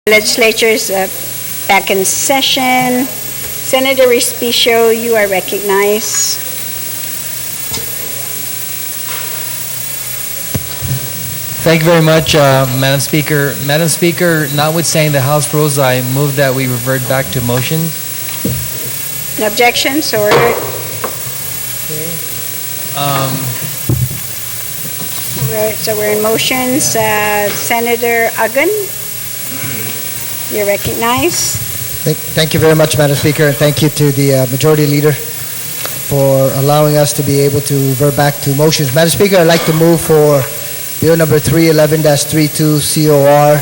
Legislature is back in session. Senator Respicio, you are recognized. Thank you very much, Madam Speaker. Madam Speaker, notwithstanding the House rules, I move that we revert back to motions. No objections, so ordered. Right, so we're in motions. Senator Uggan, you're recognized. Thank you very much, Madam Speaker, and thank you to the Majority Leader for allowing us to be able to revert back to motions. Madam Speaker, I'd like to move for Bill number 311-32 COR,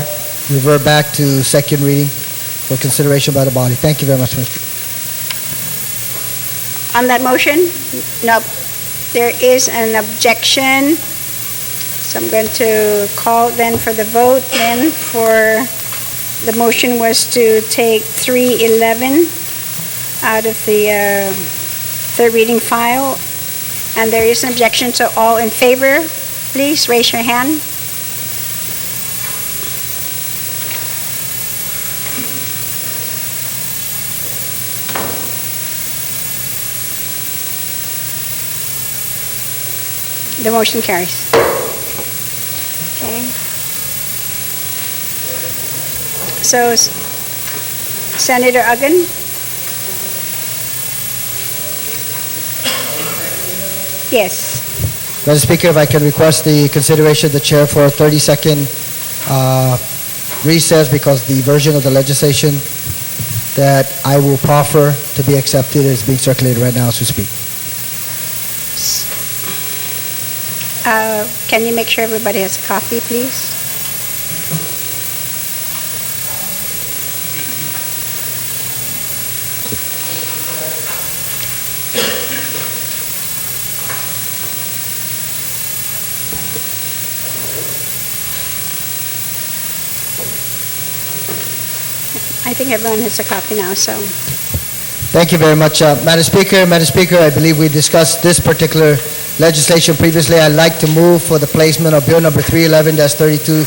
revert back to second reading for consideration by the body. Thank you very much, Mr. On that motion? No. There is an objection. So I'm going to call then for the vote. Then for the motion was to take 311 out of the third reading file. And there is an objection, so all in favor, please raise your hand. The motion carries. Okay. So, Senator Uggan? Yes. Madam Speaker, if I can request the consideration of the chair for a 30-second recess because the version of the legislation that I will proffer to be accepted is being circulated right now as we speak. Can you make sure everybody has a copy, please? I think everyone has a copy now, so. Thank you very much, Madam Speaker. Madam Speaker, I believe we discussed this particular legislation previously. I'd like to move for the placement of Bill number 311-32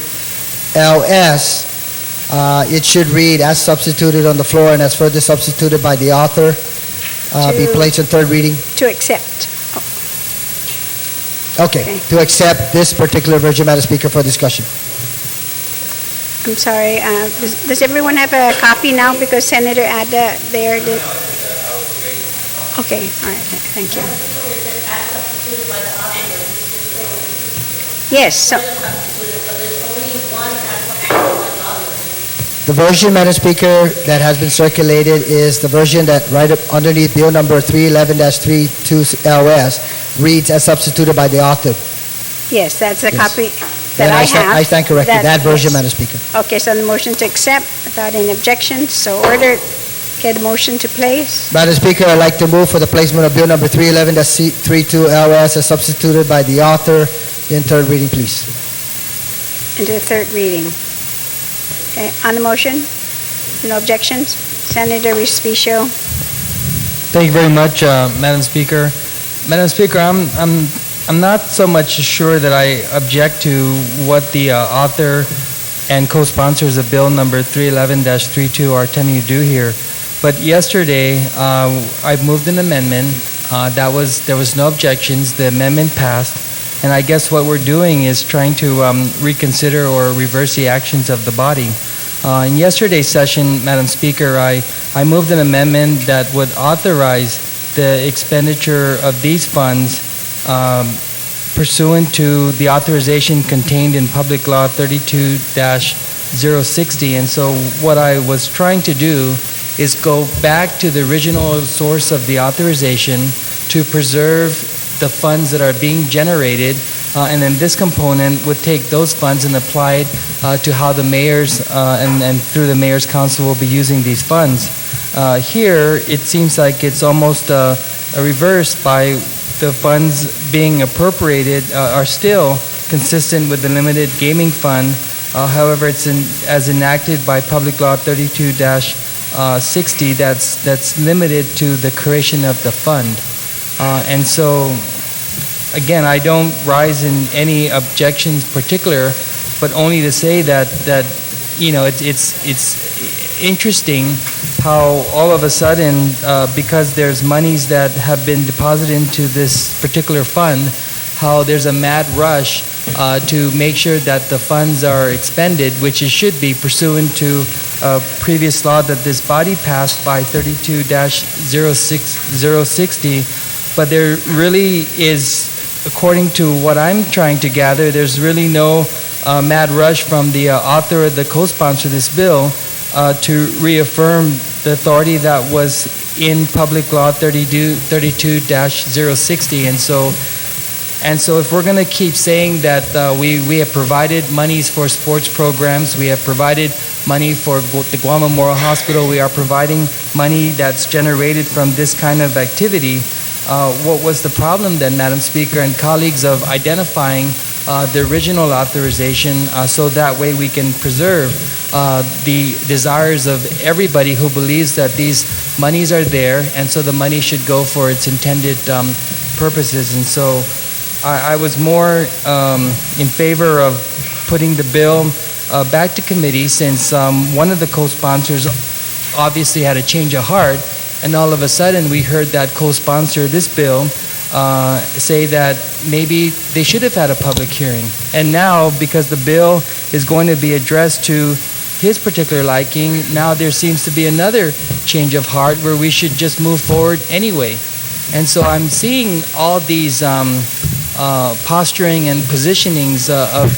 LS. It should read as substituted on the floor and as further substituted by the author, be placed in third reading. To accept. Okay, to accept this particular version, Madam Speaker, for discussion. I'm sorry, does everyone have a copy now because Senator Ada there did? Okay, all right, thank you. Yes, so. The version, Madam Speaker, that has been circulated is the version that right up underneath Bill number 311-32 LS reads as substituted by the author. Yes, that's the Yes. copy that I have. I stand corrected. That version, yes. Madam Speaker. Okay, so the motion to accept without any objections, so ordered. Get a motion to place. Madam Speaker, I'd like to move for the placement of Bill number 311-32 LS as substituted by the author in third reading, please. Into the third reading. Okay, on the motion, no objections. Senator Respicio. Thank you very much, Madam Speaker. Madam Speaker, I'm not so much sure that I object to what the author and co-sponsors of Bill number 311-32 are attempting to do here. But yesterday, I moved an amendment. There was no objections. The amendment passed. And I guess what we're doing is trying to reconsider or reverse the actions of the body. In yesterday's session, Madam Speaker, I moved an amendment that would authorize the expenditure of these funds pursuant to the authorization contained in Public Law 32-060. And so what I was trying to do is go back to the original source of the authorization to preserve the funds that are being generated, and then this component would take those funds and apply it to how the mayors and through the mayor's council will be using these funds. Here, it seems like it's almost a reverse by the funds being appropriated are still consistent with the limited gaming fund. However, it's as enacted by Public Law 32-60 that's limited to the creation of the fund. And so again, I don't rise in any objections particular, but only to say that it's interesting how all of a sudden, because there's monies that have been deposited into this particular fund, how there's a mad rush to make sure that the funds are expended, which it should be pursuant to a previous law that this body passed by 32-060. But there really is, according to what I'm trying to gather, there's really no mad rush from the author or the co-sponsor of this bill to reaffirm the authority that was in Public Law 32-060. And so if we're going to keep saying that we have provided monies for sports programs, we have provided money for the Guam Memorial Hospital, we are providing money that's generated from this kind of activity, what was the problem then, Madam Speaker and colleagues, of identifying the original authorization so that way we can preserve the desires of everybody who believes that these monies are there, and so the money should go for its intended purposes. And so I was more in favor of putting the bill back to committee, since one of the co-sponsors obviously had a change of heart, and all of a sudden we heard that co-sponsor of this bill say that maybe they should have had a public hearing. And now, because the bill is going to be addressed to his particular liking, now there seems to be another change of heart where we should just move forward anyway. And so I'm seeing all these posturing and positionings of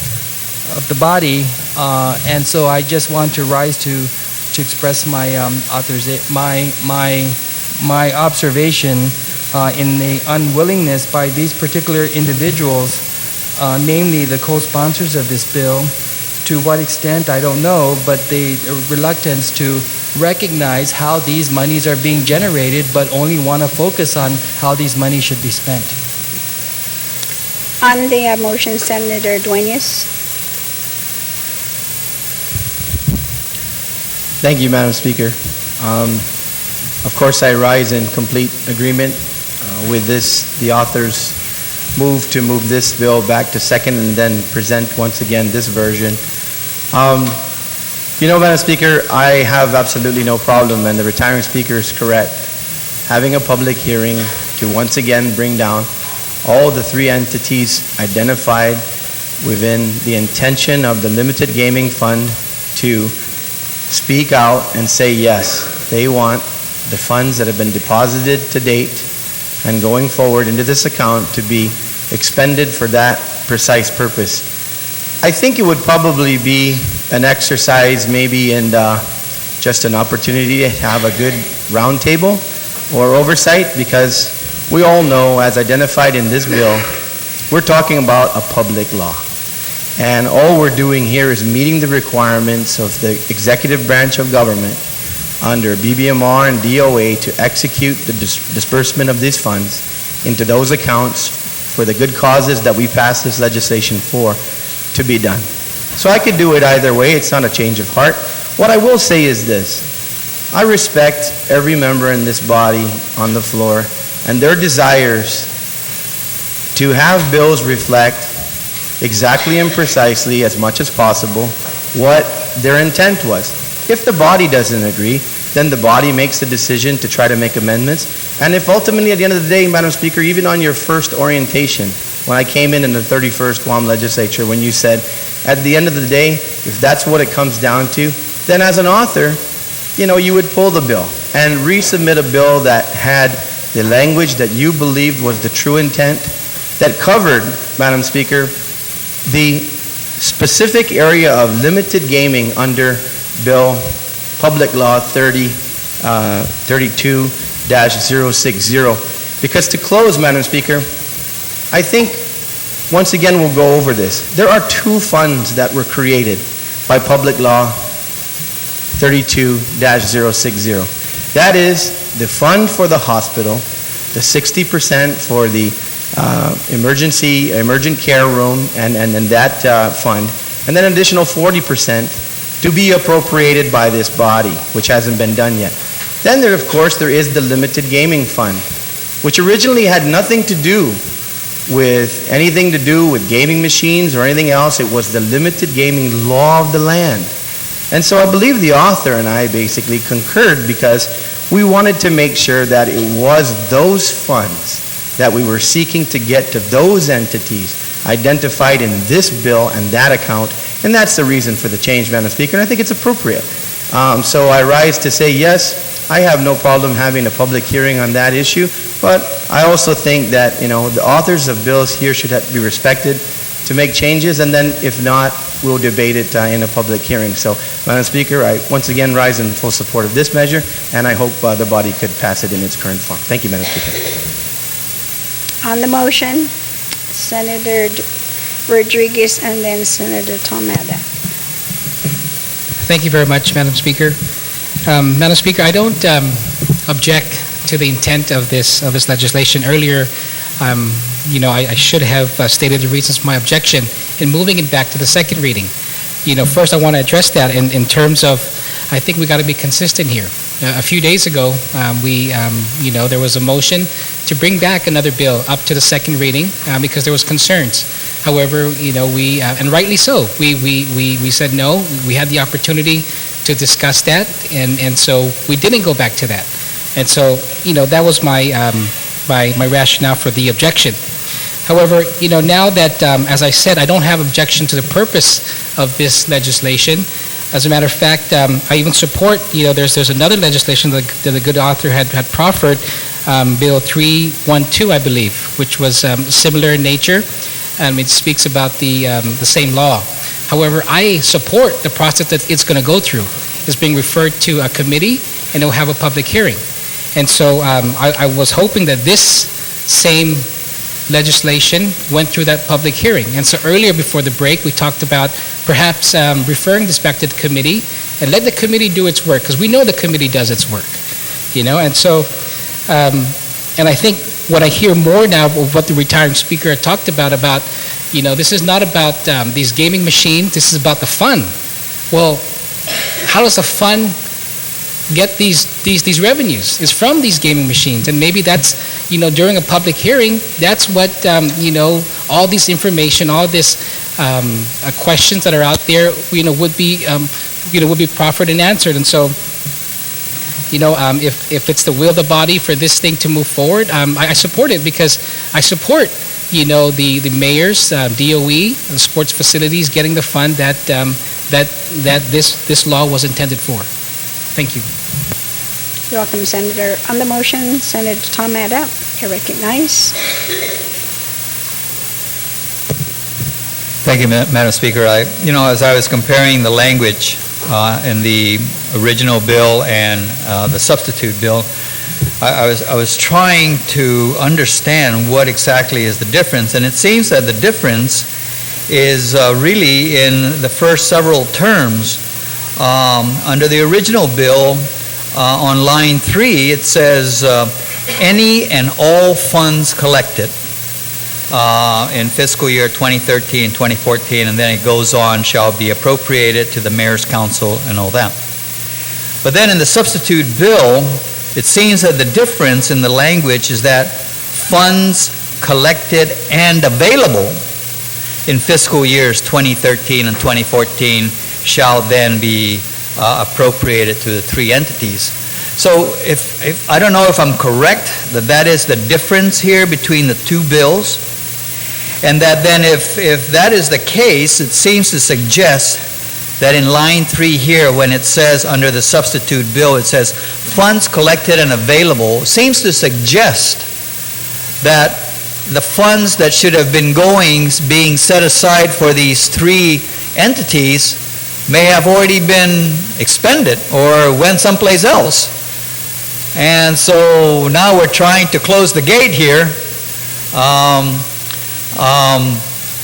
the body, and so I just want to rise to express my my observation in the unwillingness by these particular individuals, namely the co-sponsors of this bill. To what extent, I don't know, but the reluctance to recognize how these monies are being generated, but only want to focus on how these monies should be spent. On the motion, Senator Duenas. Thank you, Madam Speaker. Of course, I rise in complete agreement with the author's move to move this bill back to second and then present once again this version. Madam Speaker, I have absolutely no problem, and the retiring speaker is correct, having a public hearing to once again bring down all the three entities identified within the intention of the Limited Gaming Fund to speak out and say yes, they want the funds that have been deposited to date and going forward into this account to be expended for that precise purpose. I think it would probably be an exercise maybe in just an opportunity to have a good roundtable or oversight, because we all know, as identified in this bill, we're talking about a public law. And all we're doing here is meeting the requirements of the executive branch of government under BBMR and DOA to execute the disbursement of these funds into those accounts for the good causes that we passed this legislation for to be done. So I could do it either way. It's not a change of heart. What I will say is this. I respect every member in this body on the floor and their desires to have bills reflect exactly and precisely, as much as possible, what their intent was. If the body doesn't agree, then the body makes the decision to try to make amendments. And if ultimately, at the end of the day, Madam Speaker, even on your first orientation, when I came in the 31st Guam Legislature, when you said, at the end of the day, if that's what it comes down to, then as an author, you would pull the bill and resubmit a bill that had the language that you believed was the true intent, that covered, Madam Speaker, the specific area of limited gaming under Bill Public Law 32-060. Because to close, Madam Speaker, I think, once again, we'll go over this. There are two funds that were created by Public Law 32-060. That is the fund for the hospital, the 60% for the emergent care room and that fund, and then an additional 40% to be appropriated by this body, which hasn't been done yet. Then there, of course, there is the Limited Gaming Fund, which originally had nothing to do with anything to do with gaming machines or anything else. It was the limited gaming law of the land. And so I believe the author and I basically concurred because we wanted to make sure that it was those funds that we were seeking to get to those entities identified in this bill and that account, and that's the reason for the change, Madam Speaker, and I think it's appropriate. So I rise to say, yes, I have no problem having a public hearing on that issue, but I also think that, the authors of bills here should be respected to make changes, and then if not, we'll debate it in a public hearing. So, Madam Speaker, I once again rise in full support of this measure, and I hope the body could pass it in its current form. Thank you, Madam Speaker. On the motion, Senator Rodriguez and then Senator Tomada. Thank you very much, Madam Speaker. Madam Speaker, I don't object to the intent of this legislation. Earlier, I should have stated the reasons for my objection in moving it back to the second reading. First I want to address that in terms of, I think we got to be consistent here. A few days ago, there was a motion to bring back another bill up to the second reading because there was concerns. However, we, and rightly so, we said no. We had the opportunity to discuss that, and so we didn't go back to that. And so, that was my rationale for the objection. However, now that, as I said, I don't have objection to the purpose of this legislation. As a matter of fact, I even support, there's another legislation that the good author had proffered, Bill 312, I believe, which was similar in nature, and it speaks about the same law. However, I support the process that it's going to go through. It's being referred to a committee, and it will have a public hearing. And so I was hoping that this same legislation went through that public hearing. And so earlier before the break, we talked about perhaps referring this back to the committee and let the committee do its work, because we know the committee does its work, And so, and I think what I hear more now of what the retiring speaker had talked about, this is not about these gaming machines, this is about the fund. Well, how does the fund get these revenues? Is from these gaming machines, and maybe that's during a public hearing, that's what all this information, all this questions that are out there would be proffered and answered. And so if it's the will of the body for this thing to move forward, I support it, because I support the mayor's DOE, the sports facilities, getting the fund that this law was intended for. Thank you. You're welcome, Senator. On the motion, Senator Tomada, you're recognized. Thank you, Madam Speaker. As I was comparing the language in the original bill and the substitute bill, I was trying to understand what exactly is the difference, and it seems that the difference is really in the first several terms. Under the original bill, on line 3, it says, any and all funds collected in fiscal year 2013, 2014, and then it goes on, shall be appropriated to the mayor's council and all that. But then in the substitute bill, it seems that the difference in the language is that funds collected and available in fiscal years 2013 and 2014 shall then be appropriated to the three entities. So if I don't know if I'm correct that is the difference here between the two bills, and that then if that is the case, it seems to suggest that in line 3 here, when it says under the substitute bill, it says funds collected and available, seems to suggest that the funds that should have been being set aside for these three entities may have already been expended or went someplace else. And so now we're trying to close the gate here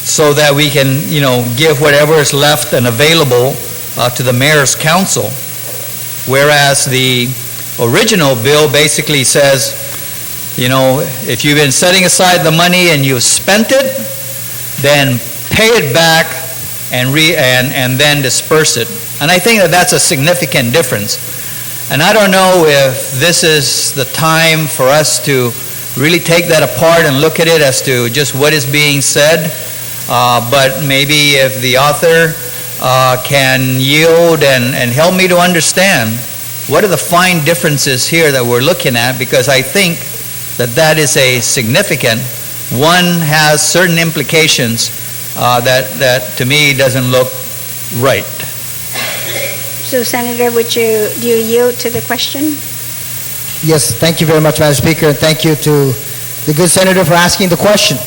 so that we can, give whatever is left and available to the mayor's council. Whereas the original bill basically says, if you've been setting aside the money and you've spent it, then pay it back and then disperse it. And I think that that's a significant difference. And I don't know if this is the time for us to really take that apart and look at it as to just what is being said. But maybe if the author can yield and help me to understand what are the fine differences here that we're looking at, because I think that is a significant, one has certain implications that to me doesn't look right. So Senator, do you yield to the question? Yes, thank you very much, Madam Speaker, and thank you to the good senator for asking the question.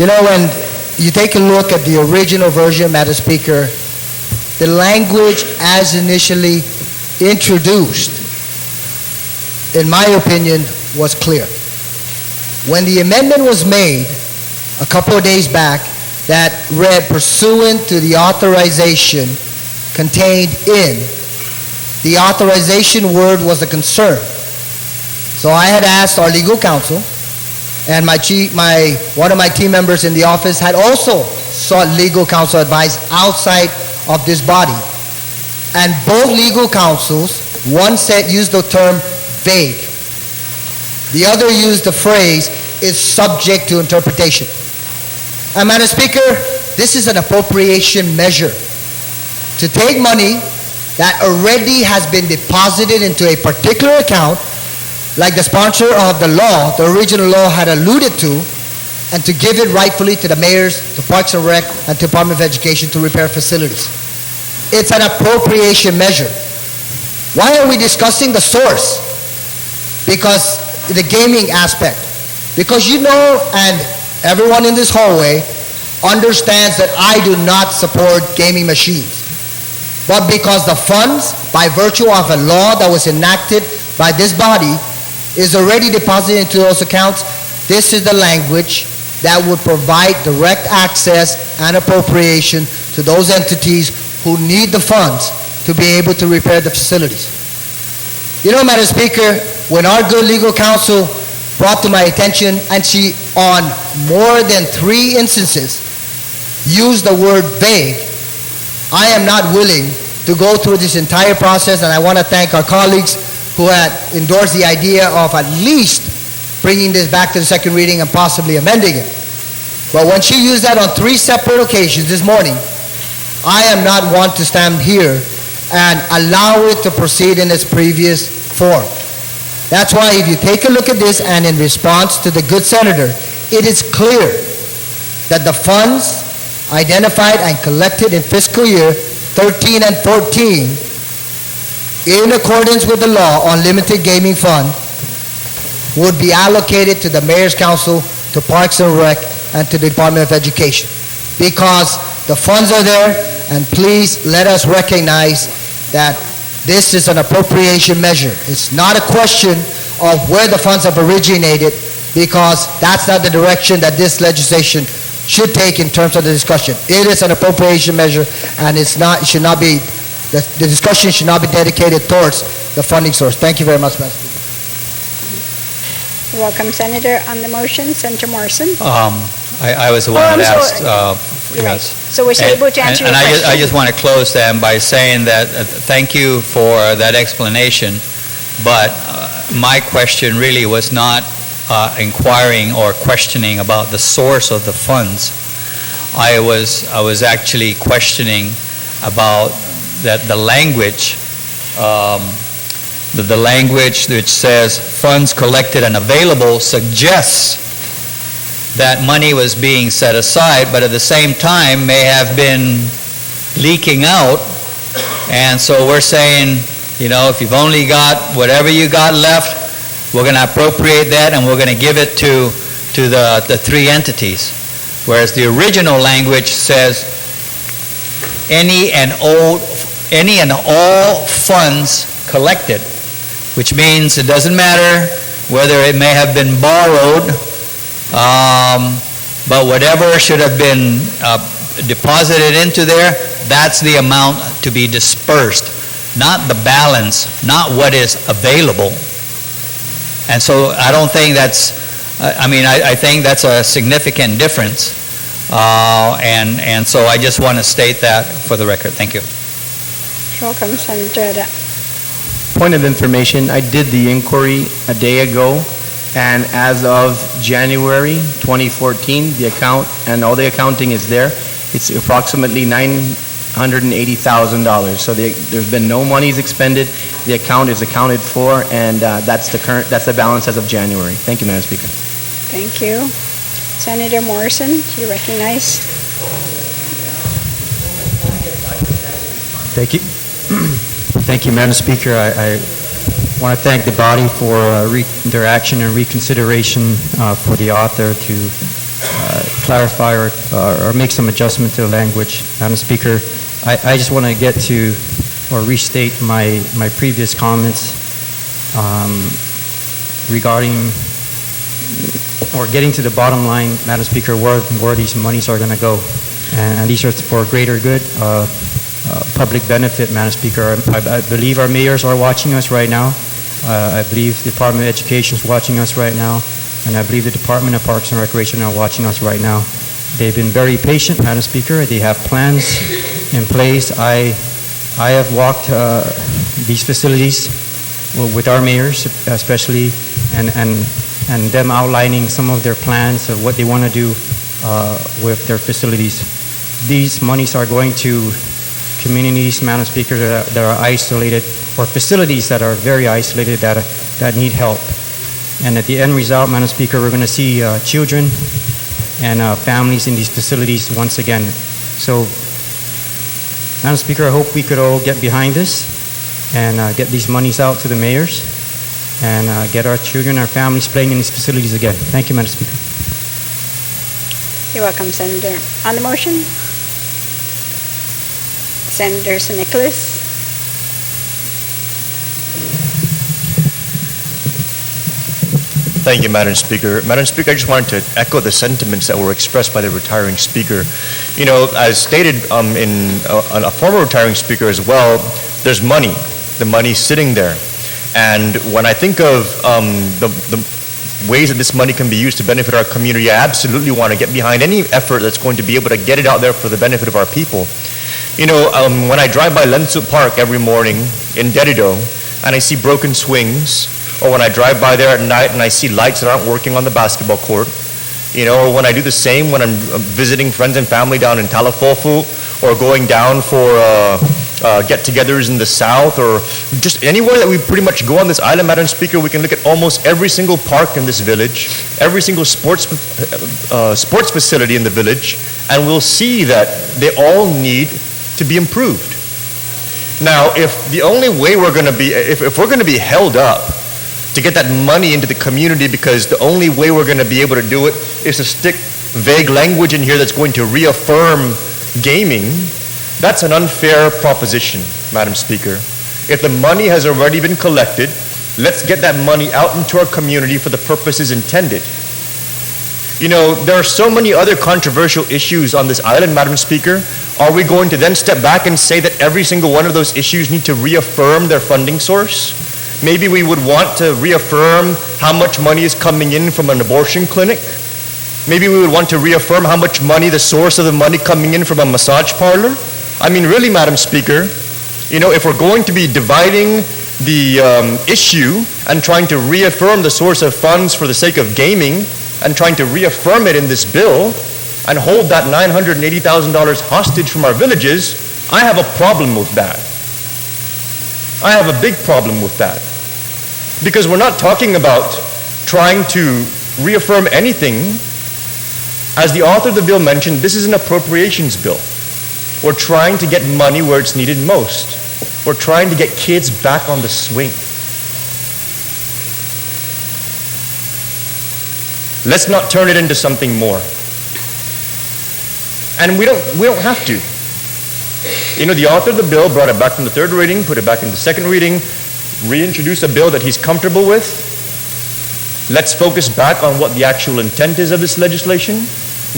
You know, when you take a look at the original version, Madam Speaker, the language as initially introduced, in my opinion, was clear. When the amendment was made a couple of days back that read pursuant to the authorization contained in, the authorization word was a concern. So I had asked our legal counsel, and one of my team members in the office had also sought legal counsel advice outside of this body. And both legal counsels, one used the term vague. The other used the phrase is subject to interpretation. And Madam Speaker, this is an appropriation measure to take money that already has been deposited into a particular account, like the sponsor of the law, the original law had alluded to, and to give it rightfully to the mayors, to Parks and Rec, and to Department of Education to repair facilities. It's an appropriation measure. Why are we discussing the source? Because the gaming aspect. Because you know, and everyone in this hallway understands that I do not support gaming machines. But because the funds, by virtue of a law that was enacted by this body, is already deposited into those accounts, this is the language that would provide direct access and appropriation to those entities who need the funds to be able to repair the facilities. You know, Madam Speaker, when our good legal counsel brought to my attention, and she on more than 3 instances used the word vague, I am not willing to go through this entire process, and I want to thank our colleagues who had endorsed the idea of at least bringing this back to the second reading and possibly amending it. But when she used that on 3 separate occasions this morning, I am not one to stand here and allow it to proceed in its previous form. That's why if you take a look at this, and in response to the good senator, it is clear that the funds identified and collected in fiscal year 13 and 14, in accordance with the law on limited gaming fund, would be allocated to the Mayor's Council, to Parks and Rec, and to the Department of Education. Because the funds are there, and please let us recognize that this is an appropriation measure. It's not a question of where the funds have originated, because that's not the direction that this legislation should take in terms of the discussion. It is an appropriation measure, and it should not be, the discussion should not be dedicated towards the funding source. Thank you very much, Madam Speaker. You're welcome, Senator. On the motion, Senator Morrison. I was the one I'm that sorry. asked. You're right. Yes. So we're able to answer your question. I just want to close then by saying that thank you for that explanation, but my question really was not inquiring or questioning about the source of the funds. I was actually questioning about that the language, the language which says funds collected and available suggests that money was being set aside, but at the same time may have been leaking out. And so we're saying, you know, if you've only got whatever you got left, we're going to appropriate that and we're going to give it to the 3 entities. Whereas the original language says any and all funds collected, which means it doesn't matter whether it may have been borrowed, but whatever should have been deposited into there, that's the amount to be dispersed, not the balance, not what is available. And so I don't think that's, I think that's a significant difference. And so I just want to state that for the record. Thank you. You're welcome, Senator. Point of information, I did the inquiry a day ago, and as of January 2014, the account and all the accounting is there. It's approximately $180,000. So there's been no monies expended. The account is accounted for, and that's the balance as of January. Thank you, Madam Speaker. Thank you. Senator Morrison, you recognize? Thank you. Thank you, Madam Speaker. I want to thank the body for their action and reconsideration for the author to clarify or make some adjustment to the language. Madam Speaker, I just want to get to or restate my previous comments regarding or getting to the bottom line, Madam Speaker, where these monies are going to go. And these are for greater good, public benefit, Madam Speaker. I believe our mayors are watching us right now. I believe the Department of Education is watching us right now. And I believe the Department of Parks and Recreation are watching us right now. They've been very patient, Madam Speaker. They have plans in place. I have walked these facilities with our mayors, especially, and them outlining some of their plans of what they want to do with their facilities. These monies are going to communities, Madam Speaker, that are isolated, or facilities that are very isolated that need help. And at the end result, Madam Speaker, we're going to see children and families in these facilities once again. So, Madam Speaker, I hope we could all get behind this and get these monies out to the mayors and get our children, our families playing in these facilities again. Thank you, Madam Speaker. You're welcome, Senator. On the motion? Senator San Nicolas. Thank you, Madam Speaker. Madam Speaker, I just wanted to echo the sentiments that were expressed by the retiring speaker. You know, as stated in a former retiring speaker as well, there's money. The money's sitting there. And when I think of the ways that this money can be used to benefit our community, I absolutely want to get behind any effort that's going to be able to get it out there for the benefit of our people. You know, when I drive by Lensup Park every morning in Dedido and I see broken swings, or when I drive by there at night and I see lights that aren't working on the basketball court, you know, when I do the same when I'm visiting friends and family down in Talafofu, or going down for get-togethers in the south, or just anywhere that we pretty much go on this island, Madam Speaker, we can look at almost every single park in this village, every single sports facility in the village, and we'll see that they all need to be improved. Now, if the only way we're going to be, if we're going to be held up to get that money into the community because the only way we're going to be able to do it is to stick vague language in here that's going to reaffirm gaming, that's an unfair proposition, Madam Speaker. If the money has already been collected, let's get that money out into our community for the purposes intended. You know, there are so many other controversial issues on this island, Madam Speaker. Are we going to then step back and say that every single one of those issues need to reaffirm their funding source? Maybe we would want to reaffirm how much money is coming in from an abortion clinic. Maybe we would want to reaffirm how much money, the source of the money coming in from a massage parlor. I mean, really, Madam Speaker, you know, if we're going to be dividing the issue and trying to reaffirm the source of funds for the sake of gaming and trying to reaffirm it in this bill and hold that $980,000 hostage from our villages, I have a problem with that. I have a big problem with that. Because we're not talking about trying to reaffirm anything. As the author of the bill mentioned, this is an appropriations bill. We're trying to get money where it's needed most. We're trying to get kids back on the swing. Let's not turn it into something more. And we don't have to. You know, the author of the bill brought it back from the third reading, put it back in the second reading, reintroduced a bill that he's comfortable with. Let's focus back on what the actual intent is of this legislation,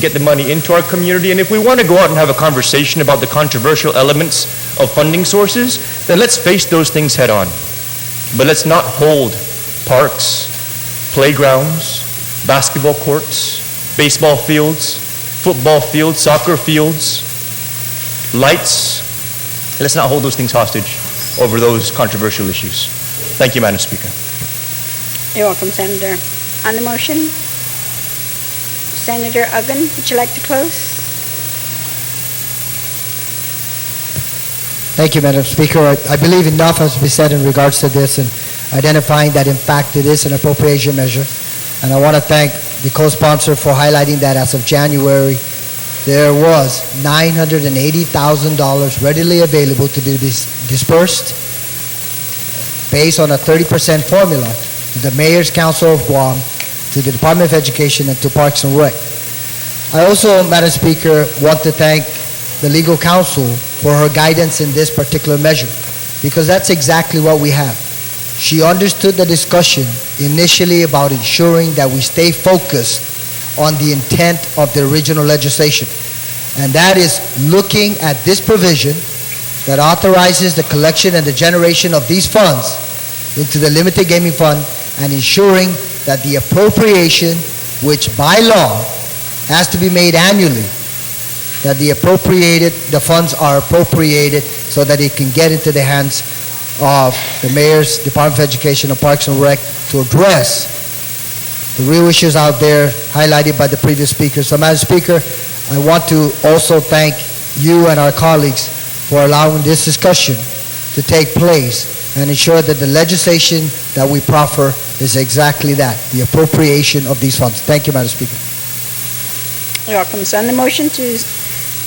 get the money into our community, and if we want to go out and have a conversation about the controversial elements of funding sources, then let's face those things head on. But let's not hold parks, playgrounds, basketball courts, baseball fields, football fields, soccer fields, lights. Let's not hold those things hostage over those controversial issues. Thank you, Madam Speaker. You're welcome, Senator. On the motion, Senator Uggan, would you like to close? Thank you, Madam Speaker. I believe enough has been said in regards to this and identifying that in fact it is an appropriation measure. And I want to thank the co-sponsor for highlighting that as of January, there was $980,000 readily available to be dispersed based on a 30% formula to the Mayor's Council of Guam, to the Department of Education, and to Parks and Rec. I also, Madam Speaker, want to thank the legal counsel for her guidance in this particular measure, because that's exactly what we have. She understood the discussion initially about ensuring that we stay focused on the intent of the original legislation, and that is looking at this provision that authorizes the collection and the generation of these funds into the limited gaming fund and ensuring that the appropriation, which by law has to be made annually, that the funds are appropriated so that it can get into the hands of the Mayor's Department of Education and Parks and Rec to address the real issues out there highlighted by the previous speaker. So, Madam Speaker, I want to also thank you and our colleagues for allowing this discussion to take place and ensure that the legislation that we proffer is exactly that, the appropriation of these funds. Thank you, Madam Speaker. You're welcome. So on the motion to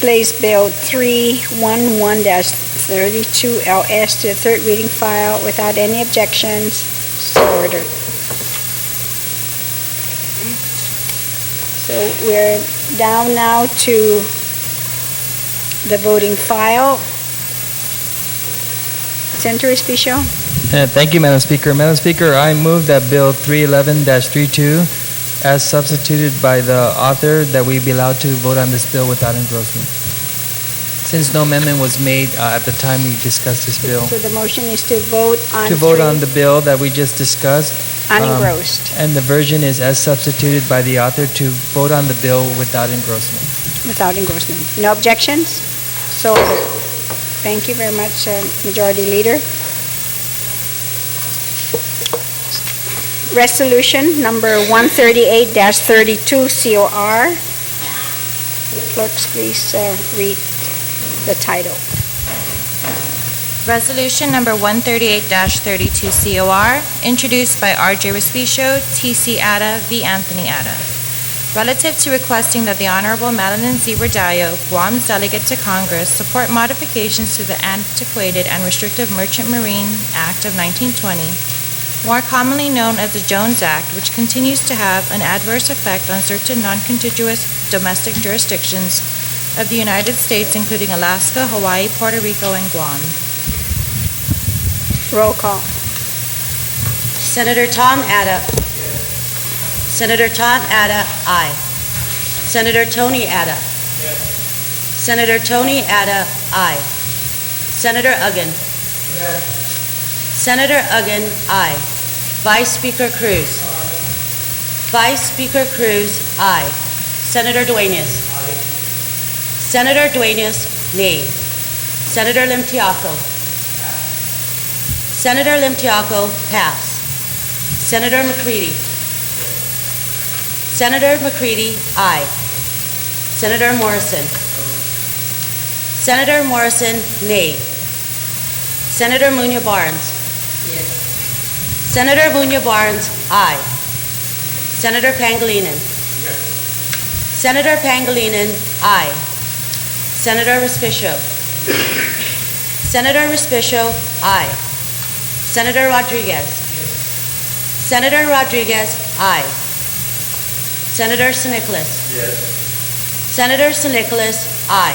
place Bill 311-32 LS to the third reading file without any objections, so ordered. So we're down now to the voting file. Senator Espicio? Thank you, Madam Speaker. Madam Speaker, I move that Bill 311-32, as substituted by the author, that we be allowed to vote on this bill without engrossment. Since no amendment was made at the time we discussed this bill. So the motion is to vote on To vote on the bill that we just discussed. unengrossed, And the version is as substituted by the author to vote on the bill without engrossment. without engrossment. No objections? So ordered. Thank you very much, Majority Leader. Resolution number 138-32 COR. Clerks, please read the title. Resolution number 138-32 COR, introduced by R.J. Respicio, T.C. Ada v. Anthony Ada. Relative to requesting that the Honorable Madeline Z. Rodallo, Guam's delegate to Congress, support modifications to the antiquated and restrictive Merchant Marine Act of 1920, more commonly known as the Jones Act, which continues to have an adverse effect on certain non-contiguous domestic jurisdictions of the United States, including Alaska, Hawaii, Puerto Rico, and Guam. Roll call. Senator Tom Ada. Senator Todd Ada, aye. Senator Tony Ada. Senator Tony Ada, aye. Senator Uggan. Senator Uggan, aye. Vice Speaker Cruz. Vice Speaker Cruz, aye. Senator Duenas. Senator Duenas, nay. Senator Limtiaco. Senator Limtiaco, pass. Senator McCready. Senator McCready, aye. Senator Morrison. Senator Morrison, nay. Senator Munya Barnes. Senator Munya Barnes, aye. Senator Pangilinan. Senator Pangilinan, aye. Senator Respicio. Senator Respicio, aye. Senator Rodriguez. Senator Rodriguez, aye. Senator San Nicolas. Senator San Nicolas, aye.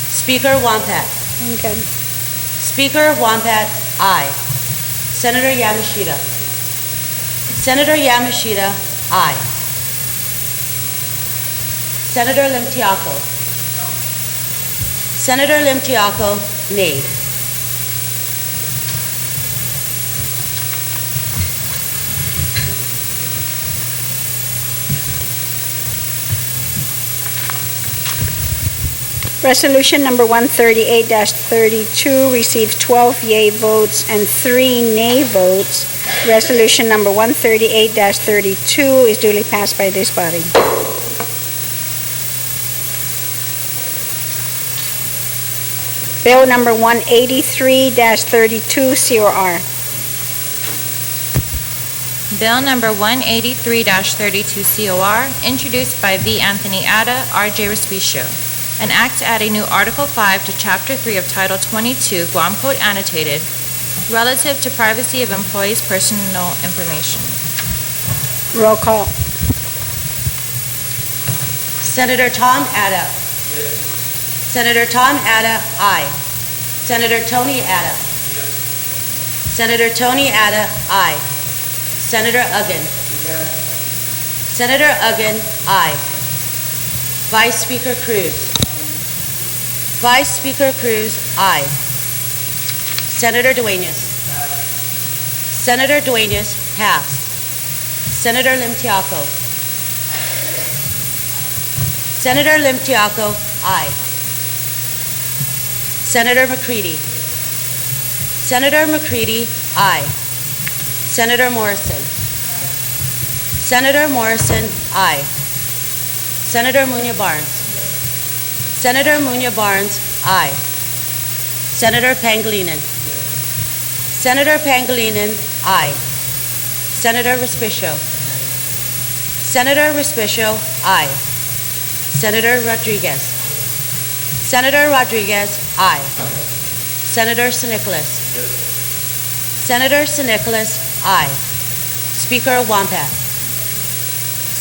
Speaker Wampat. Okay. Speaker Wampat, aye. Senator Yamashita. Senator Yamashita, aye. Senator Limtiaco. Senator Limtiaco, nay. Resolution number 138-32 received 12 yea votes and 3 nay votes. Resolution number 138-32 is duly passed by this body. Bill number 183-32 COR. Bill number 183-32 COR, introduced by V. Anthony Ada, R.J. Respicio. An act to add a new Article 5 to Chapter 3 of Title 22, Guam Code Annotated, relative to privacy of employees' personal information. Roll call. Senator Tom Ada. Senator Tom Ada, aye. Senator Tony Ada. Senator Tony Ada, aye. Senator Uggan. Senator Uggan, aye. Vice Speaker Cruz. Vice Speaker Cruz, aye. Senator Dueñas. Senator Dueñas, passed. Senator Limtiaco. Senator Limtiaco, aye. Senator McCready. Senator McCready, aye. Senator Morrison. Senator Morrison, aye. Senator Muñoz Barnes. Senator Muñoz Barnes, aye. Senator Pangilinan. Senator Pangilinan, aye. Senator Respicio. Senator Respicio, aye. Senator Rodriguez. Senator Rodriguez, aye. Senator Sinicolas. Senator Sinicolas, aye. Speaker Wampat.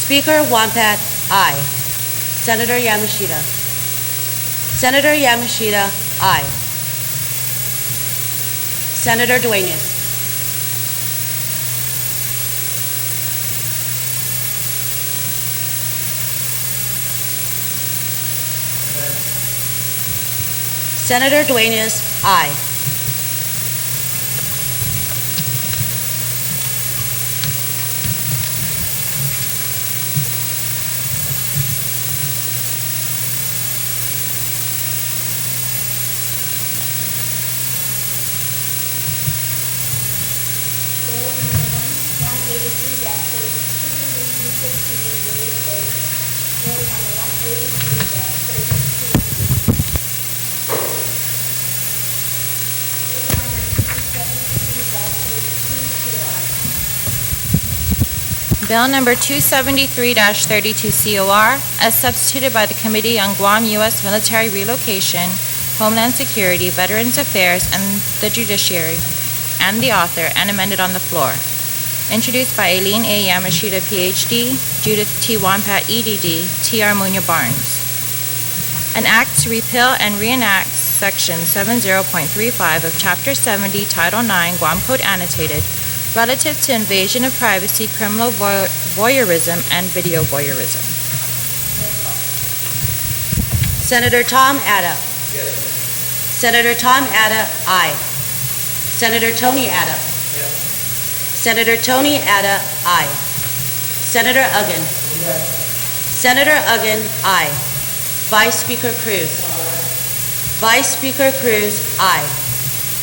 Speaker Wampat, aye. Senator Yamashita. Senator Yamashita, aye. Senator Dueñas. Senator Dueñas, aye. Bill number 273-32 COR, as substituted by the Committee on Guam U.S. Military Relocation, Homeland Security, Veterans Affairs, and the Judiciary, and the author, and amended on the floor. Introduced by Aileen A. Yamashita, Ph.D., Judith T. Wampat, EDD, T.R. Muñoz Barnes. An act to repeal and reenact Section 70.35 of Chapter 70, Title 9, Guam Code Annotated, relative to invasion of privacy, criminal voyeurism, and video voyeurism. Senator Tom Ada. Senator Tom Ada, aye. Senator Tony Ada. Senator Tony Ada, aye. Senator Uggan. Senator Uggan, aye. Vice Speaker Cruz. Vice Speaker Cruz, aye.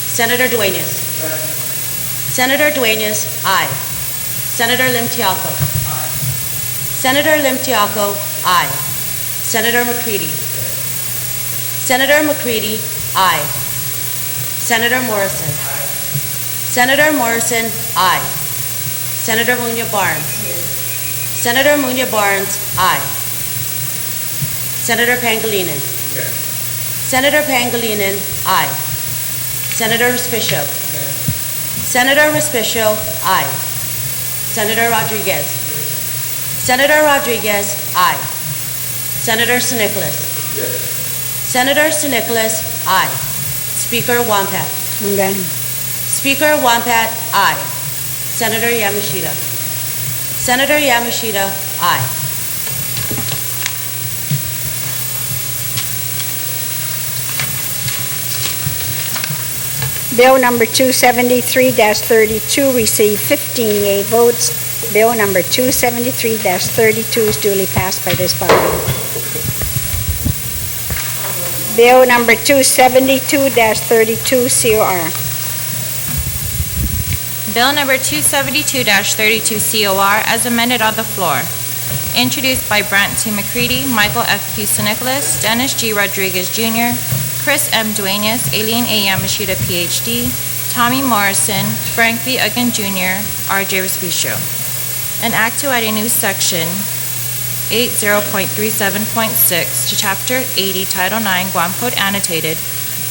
Senator Dueñas. Senator Dueñas, aye. Senator Limtiaco. Senator Limtiaco, aye. Senator McCready. Senator McCready, aye. Senator Morrison. Senator Morrison, aye. Senator Muñoz Barnes. Senator Muñoz Barnes, aye. Senator Pangilinan. Senator Pangilinan, aye. Senator Respicio. Senator Respicio, aye. Senator Rodriguez. Senator Rodriguez, aye. Senator Sinicolas. Senator Sinicolas, aye. Speaker Wampat. Okay. Speaker Wampat, aye. Senator Yamashita. Senator Yamashita, aye. Bill number 273-32 received 15 yea votes. Bill number 273-32 is duly passed by this body. Bill number 272-32 COR. Bill number 272-32 COR, as amended on the floor. Introduced by Brent T. McCready, Michael F. Q. Sinicolas, Dennis G. Rodriguez Jr., Chris M. Duenas, Aileen A. Yamashita, Ph.D., Tommy Morrison, Frank B. Uggan Jr., R.J. Respicio. An act to add a new section 80.37.6 to Chapter 80, Title 9, Guam Code Annotated,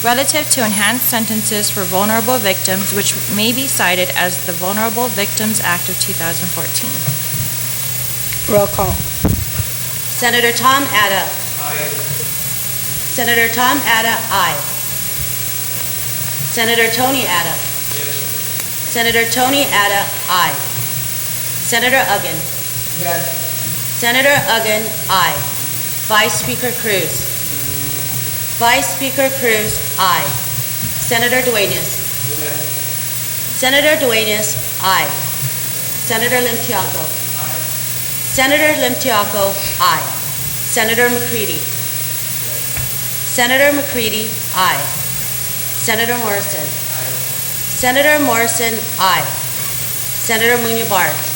relative to enhanced sentences for vulnerable victims, which may be cited as the Vulnerable Victims Act of 2014. Roll call. Senator Tom Ada. Aye. Senator Tom Ada, aye. Senator Tony Ada. Yes. Senator Tony Ada, aye. Senator Uggan. Yes. Senator Uggan, aye. Vice Speaker Cruz. Vice Speaker Cruz, aye. Senator Duenas. Yes. Senator Duenas, aye. Senator Lim Tiaco. Aye. Senator Lim Tiaco, aye. Senator McCready. Senator McCready, aye. Senator Morrison. Aye. Senator Morrison, aye. Senator Muñoz Barnes.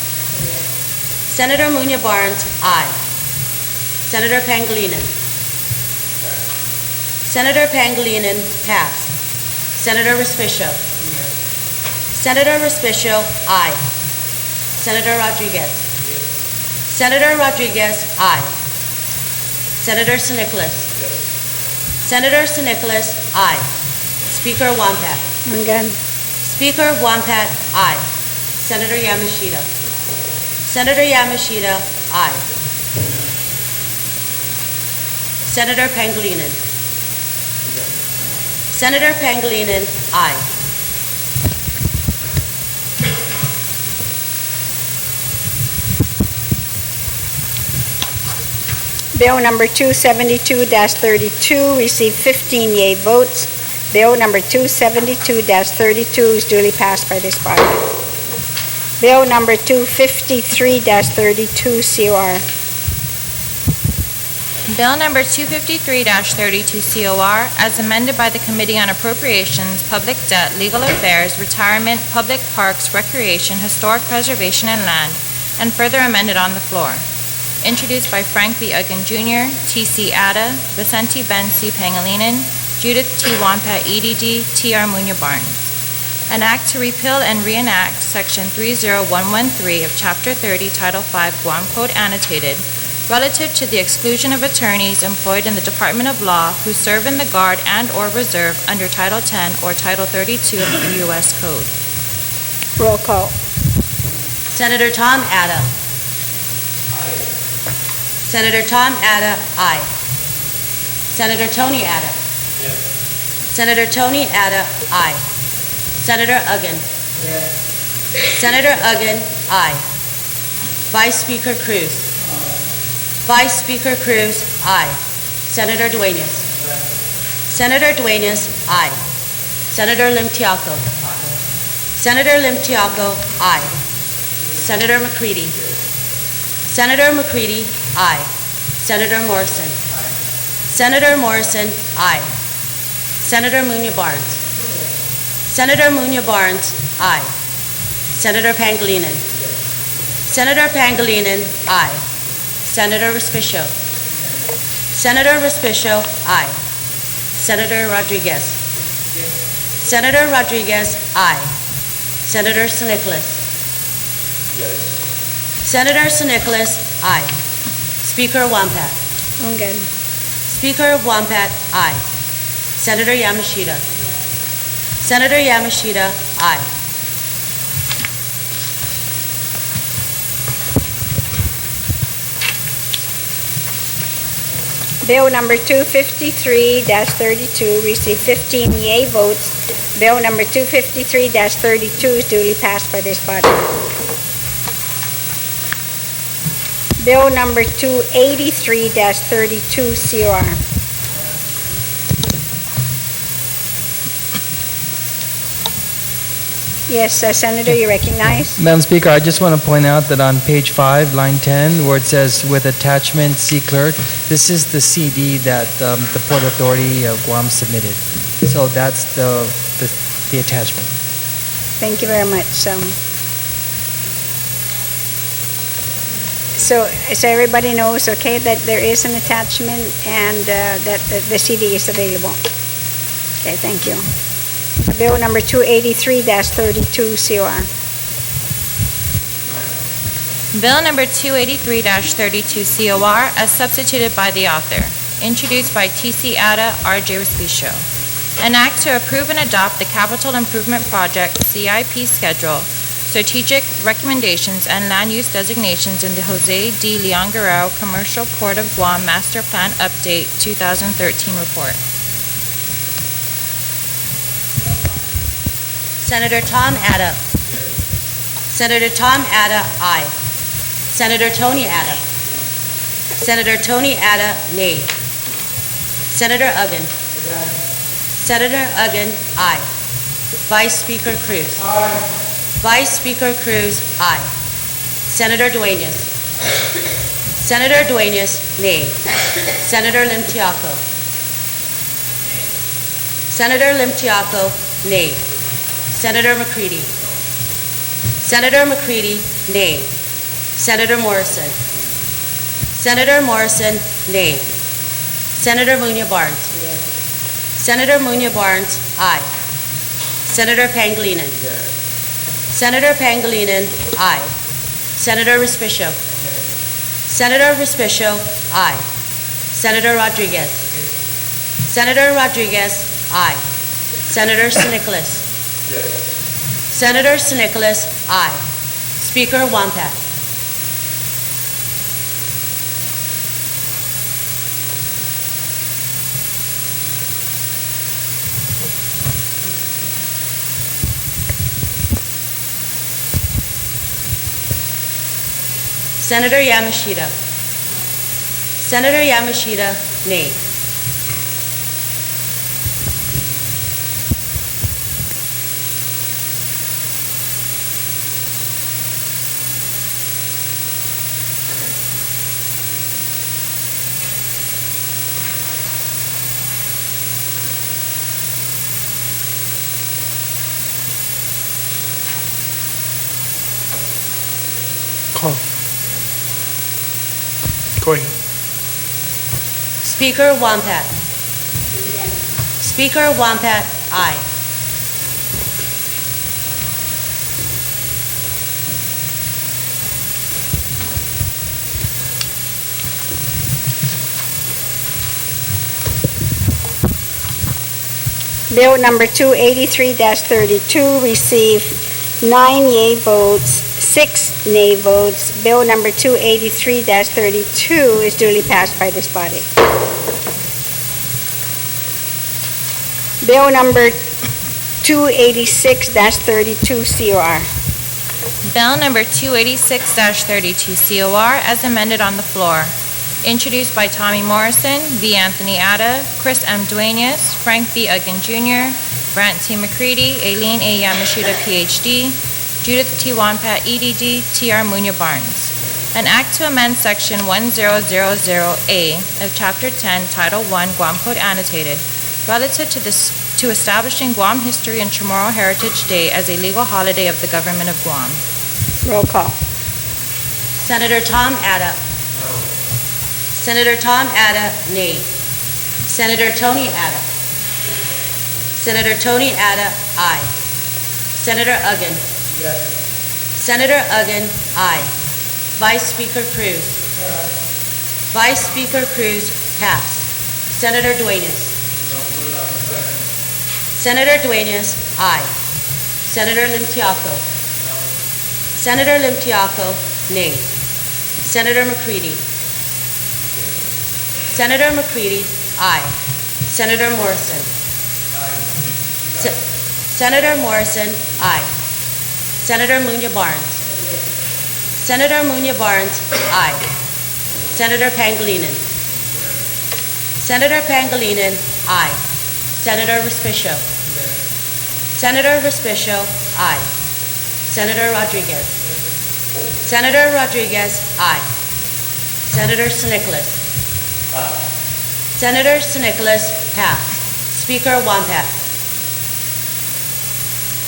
Senator Muñoz Barnes, aye. Senator Pangilinan. Senator Pangilinan, passed. Senator Respicio. Senator Respicio, aye. Senator Rodriguez. Senator Rodriguez, aye. Senator San Nicolas. Senator San Nicolas, aye. Speaker Wampat. Again. Speaker Wampat, aye. Senator Yamashita. Senator Yamashita, aye. Senator Pangilinan. Senator Pangilinan, aye. Bill number 272-32 received 15 yea votes. Bill number 272-32 is duly passed by this body. Bill number 253-32 COR. Bill number 253-32 COR, as amended by the Committee on Appropriations, Public Debt, Legal Affairs, Retirement, Public Parks, Recreation, Historic Preservation, and Land, and further amended on the floor. Introduced by Frank B. Uggan Jr., T.C. Ada, Vicente Ben C. Pangilinan, Judith T. Wampat, EDD, T.R. Muñoz Barnes. An act to repeal and reenact Section 30113 of Chapter 30, Title 5, Guam Code Annotated, relative to the exclusion of attorneys employed in the Department of Law who serve in the Guard and/or Reserve under Title 10 or Title 32 of the U.S. Code. Roll call. Senator Tom Ada. Senator Tom Ada, aye. Senator Tony Ada. Senator Tony Ada, aye. Senator Uggan. Senator Uggan, aye. Vice Speaker Cruz. Vice Speaker Cruz, aye. Senator Duenas. Senator Duenas, aye. Senator Lim Tiaco. Senator Lim Tiaco, aye. Senator McCready. Senator McCready, aye. Senator Morrison. Senator Morrison, aye. Senator Muñoz Barnes. Senator Muñoz Barnes, aye. Senator Pangilinan. Senator Pangilinan, aye. Senator Respicio. Senator Respicio, aye. Senator Rodriguez. Senator Rodriguez, aye. Senator San Nicolas. Senator San Nicolas, aye. Speaker Wampat. Again. Speaker Wampat, aye. Senator Yamashita. Senator Yamashita, aye. Bill number 253-32 received 15 yea votes. Bill number 253-32 is duly passed by this body. Bill number 283-32 COR. Yes, Senator, you recognize? Madam Speaker, I just want to point out that on page 5, line 10, where it says with attachment C clerk, this is the CD that the Port Authority of Guam submitted. So that's the attachment. Thank you very much. So everybody knows, okay, that there is an attachment and that the CD is available. Okay, thank you. Bill number 283-32 COR. Bill number 283-32 COR as substituted by the author. Introduced by T.C. Ada, R.J. Respicio. An act to approve and adopt the Capital Improvement Project CIP schedule, strategic recommendations, and land use designations in the Jose D. Leon Guerrero Commercial Port of Guam Master Plan Update 2013 report. Senator Tom Ada. Senator Tom Ada, aye. Senator Tony Ada. Senator Tony Ada, nay. Senator Uggan. Senator Uggan, aye. Vice Speaker Cruz. Vice Speaker Cruz, aye. Senator Dueñas. Senator Dueñas, nay. Senator Lim Tiaco. Senator Lim Tiaco, nay. Senator McCready. Senator McCready, nay. Senator Morrison. Senator Morrison, nay. Senator Muñoz Barnes. Senator Muñoz Barnes, aye. Senator Pangilinan. Senator Pangilinan, aye. Senator Respicio. Senator Respicio, aye. Senator Rodriguez. Senator Rodriguez, aye. Senator San Nicolas. Senator San Nicolas, aye. Speaker Wampat. Senator Yamashita. Senator Yamashita, nay. Call. Go ahead. Speaker Wampat. Speaker Wampat, aye. Bill number 283-32 received 9 yea votes, 6 nay votes. Bill number 283-32 is duly passed by this body. Bill number 286-32 COR. Bill number 286-32 COR as amended on the floor. Introduced by Tommy Morrison, V. Anthony Ada, Chris M. Dueñas, Frank B. Uggan Jr., Brant T. McCready, Aileen A. Yamashita, Ph.D., Judith T. Wampat, EDD, T.R. Muñoz Barnes. An act to amend Section 1000A of Chapter 10, Title 1, Guam Code Annotated, relative to establishing Guam History and Chamorro Heritage Day as a legal holiday of the Government of Guam. Roll call. Senator Tom Ada. Senator Tom Ada, nay. Senator Tony Ada. Senator Tony Ada, aye. Senator Uggan. Senator Uggan, aye. Vice Speaker Cruz. Vice Speaker Cruz, pass. Senator Dueñas. Senator Dueñas, aye. Senator Lim Tiaco. Senator Lim Tiaco, nay. Senator McCready. Senator McCready, aye. Senator Morrison. Senator Morrison, aye. Senator Muñoz Barnes. Senator Muñoz Barnes, aye. Senator Pangilinan. Senator Pangilinan, aye. Senator Respicio. Senator Respicio, aye. Senator Rodriguez. Senator Rodriguez, aye. Senator San Nicolas. Senator San Nicolas, pass. Speaker Wampat.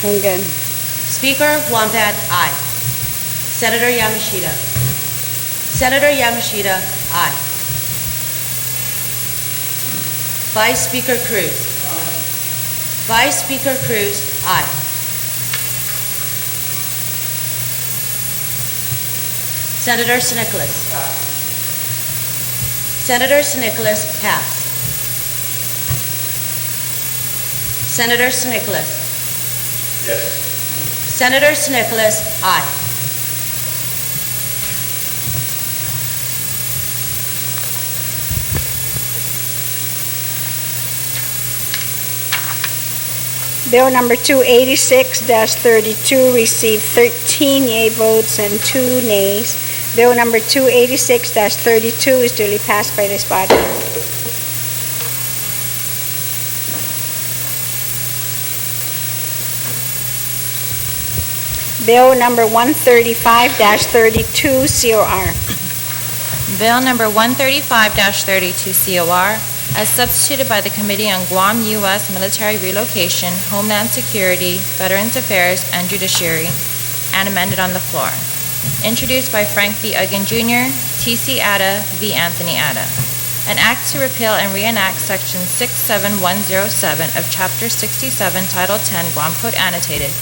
Gungan. Speaker Wampat, aye. Senator Yamashita. Senator Yamashita, aye. Vice Speaker Cruz. Vice Speaker Cruz, aye. Senator Sinicolas. Senator Sinicolas, pass. Senator Sinicolas. Yes. Senator Sinicolas, aye. Bill number 286-32 received 13 yea votes and 2 nays. Bill number 286-32 is duly passed by this body. Bill number 135-32 COR. Bill number 135-32 COR, as substituted by the Committee on Guam U.S. Military Relocation, Homeland Security, Veterans Affairs, and Judiciary, and amended on the floor. Introduced by Frank B. Uggan Jr., T.C. Atta v. Anthony Atta. An act to repeal and reenact Section 67107 of Chapter 67, Title 10, Guam Code Annotated,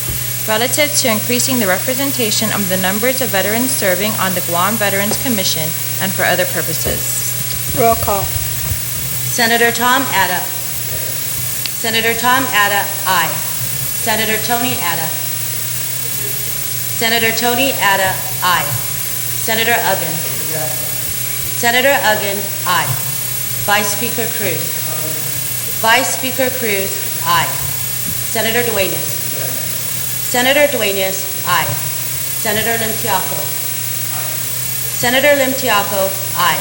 relative to increasing the representation of the numbers of veterans serving on the Guam Veterans Commission and for other purposes. Roll call. Senator Tom Atta. Senator Tom Atta, aye. Senator Tony Atta. Senator Tony Atta, aye. Senator Uggan. Senator Uggan, aye. Vice Speaker Cruz. Vice Speaker Cruz, aye. Senator Duenas. Senator Duenas, aye. Senator Limtiaco. Senator Limtiaco, aye.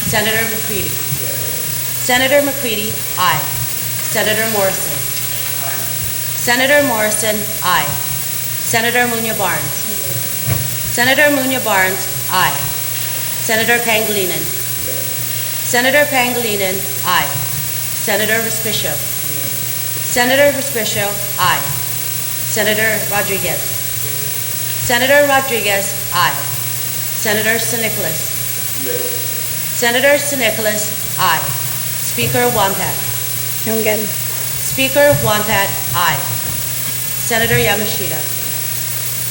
Senator McCready. Senator McCready, aye. Senator Morrison. Senator Morrison, aye. Senator Munya Barnes. Senator Munya Barnes, aye. Senator Pangilinan. Senator Pangilinan, aye. Senator Respicio. Senator Respicio, aye. Senator Rodriguez. Senator Rodriguez, aye. Senator Sinicolas. Senator Sinicolas, aye. Speaker Wampat. Yungan. Speaker Wampat, aye. Senator Yamashita.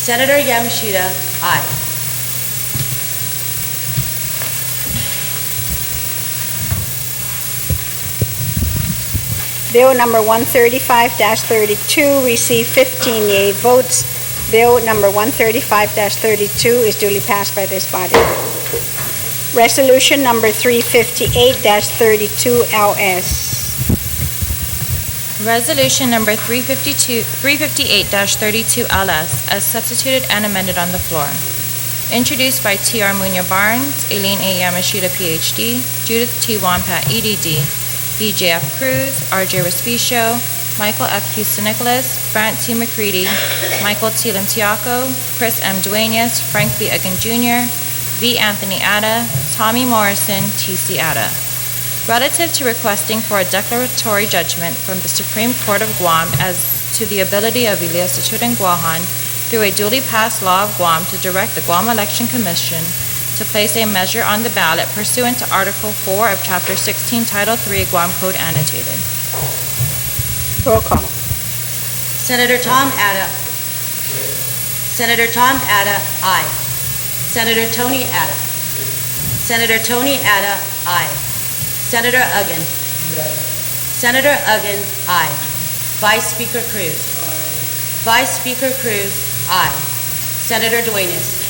Senator Yamashita, aye. Bill number 135-32 received 15 yea votes. Bill number 135-32 is duly passed by this body. Resolution number 358-32 LS. Resolution number 358-32 LS, as substituted and amended on the floor. Introduced by T.R. Munya Barnes, Aileen A. Yamashita, Ph.D., Judith T. Wampat, EDD, B.J.F. Cruz, R.J. Respicio, Michael F. Houston Nicholas, Brant T. McCready, Michael T. Limtiaco, Chris M. Duenas, Frank B. Uggan Jr., V. Anthony Atta, Tommy Morrison, T.C. Atta. Relative to requesting for a declaratory judgment from the Supreme Court of Guam as to the ability of Elias Echudan Guahan, through a duly passed law of Guam, to direct the Guam Election Commission to place a measure on the ballot pursuant to Article 4 of Chapter 16, Title 3, Guam Code Annotated. Roll call. Senator Tom Atta. Senator Tom Atta, aye. Senator Tony Atta. Senator Tony Atta, aye. Senator Uggan. Senator Uggan, aye. Vice Speaker Cruz. Vice Speaker Cruz, aye. Senator Duenas.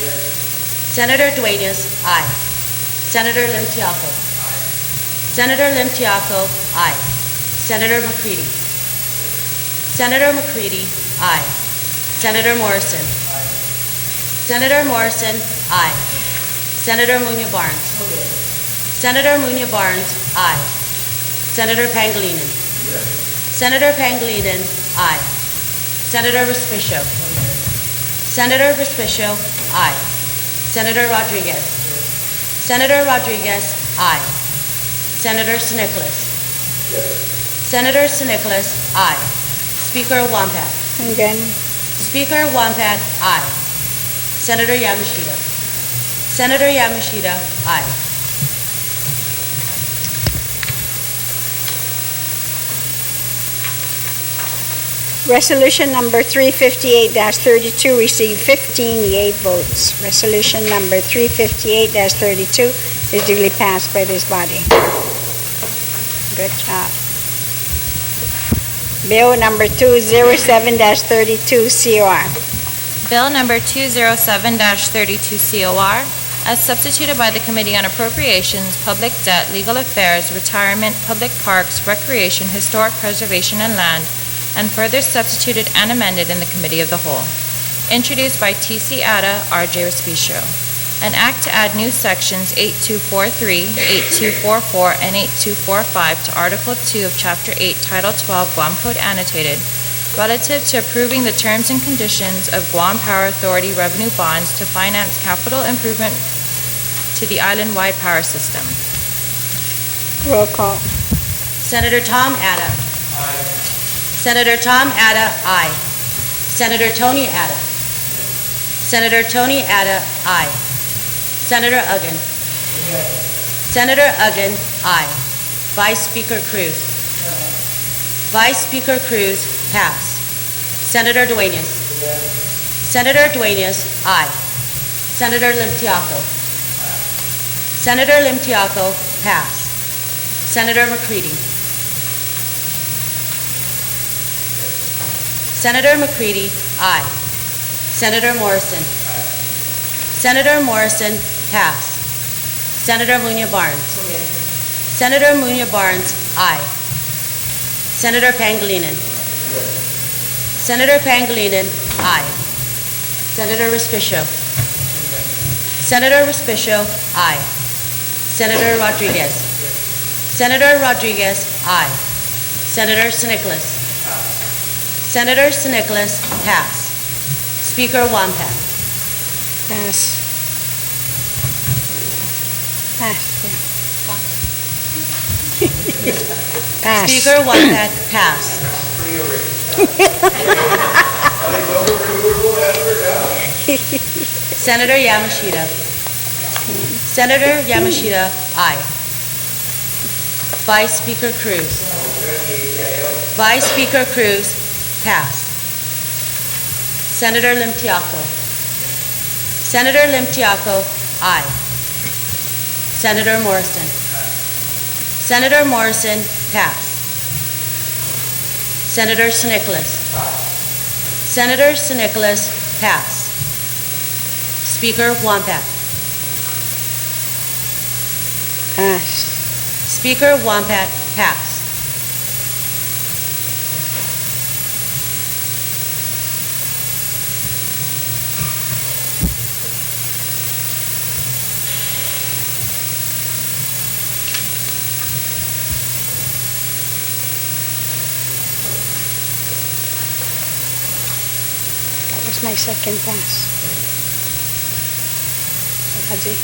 Senator Duenas, aye. Senator Limtiaco. Senator Limtiaco, aye. Senator McCready. Senator McCready, aye. Senator Morrison. Senator Morrison, aye. Senator Munya Barnes. Senator Munya Barnes, aye. Senator Pangilinan. Senator Pangilinan, aye. Senator Respicio. Senator Respicio, aye. Senator Rodriguez. Senator Rodriguez, aye. Senator Sinicolas. Senator Sinicolas, aye. Speaker Wampat. Yungan. Speaker Wampat, aye. Senator Yamashita. Senator Yamashita, aye. Resolution number 358-32 received 15 yea votes. Resolution number 358-32 is duly passed by this body. Good job. Bill number 207-32 COR. Bill number 207-32 COR, as substituted by the Committee on Appropriations, Public Debt, Legal Affairs, Retirement, Public Parks, Recreation, Historic Preservation, and Land, and further substituted and amended in the Committee of the Whole. Introduced by T.C. Ada, R.J. Respicio. An act to add new sections 8243, 8244, and 8245 to Article 2 of Chapter 8, Title 12, Guam Code Annotated, relative to approving the terms and conditions of Guam Power Authority revenue bonds to finance capital improvement to the island-wide power system. Roll call. Senator Tom Ada. Senator Tom Ada, aye. Senator Tony Ada. Senator Tony Ada, aye. Senator Uggan. Senator Uggan, aye. Vice Speaker Cruz. Vice Speaker Cruz, pass. Senator Duenas. Senator Duenas, aye. Senator Limtiaco. Senator Limtiaco, pass. Senator McCready. Senator McCready, aye. Senator Morrison. Senator Morrison, pass. Senator Munya Barnes. Senator Munya Barnes, aye. Senator Pangilinan. Senator Pangilinan, aye. Senator Respicio. Senator Respicio, aye. Senator Rodriguez. Senator Rodriguez, aye. Senator Sinicolas. Senator Sinicolas, pass. Speaker Wampat. Pass. Pass. Pass. Speaker Wampat, pass. Senator Yamashita. Senator Yamashita, aye. Vice Speaker Cruz. Vice Speaker Cruz, pass. Senator Limtiaco. Senator Limtiaco, aye. Senator Morrison. Senator Morrison, pass. Senator Sinicolas. Senator Sinicolas, pass. Speaker Wampat. Pass. Speaker Wampat, pass. That was my second pass. Haji.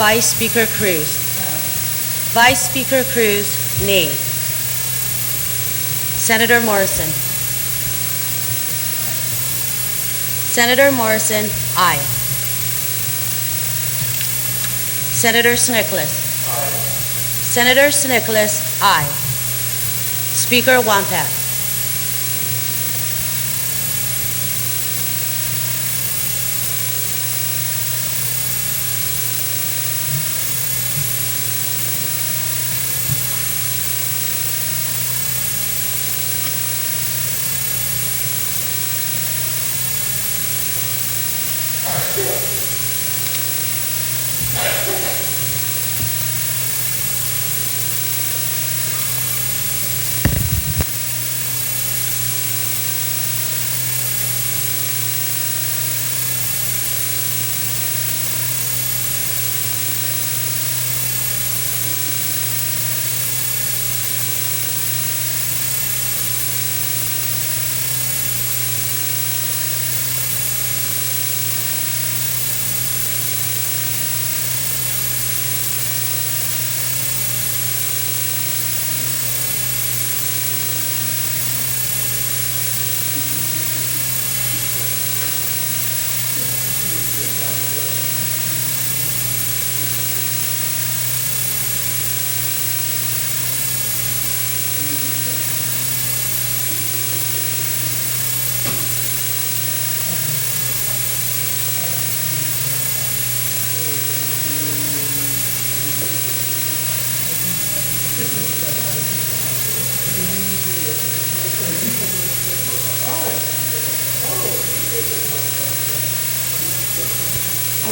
Vice Speaker Cruz. Vice Speaker Cruz, nay. Senator Morrison. Senator Morrison, aye. Senator Sinicolas. Senator Sinicolas, aye. Speaker Wampat.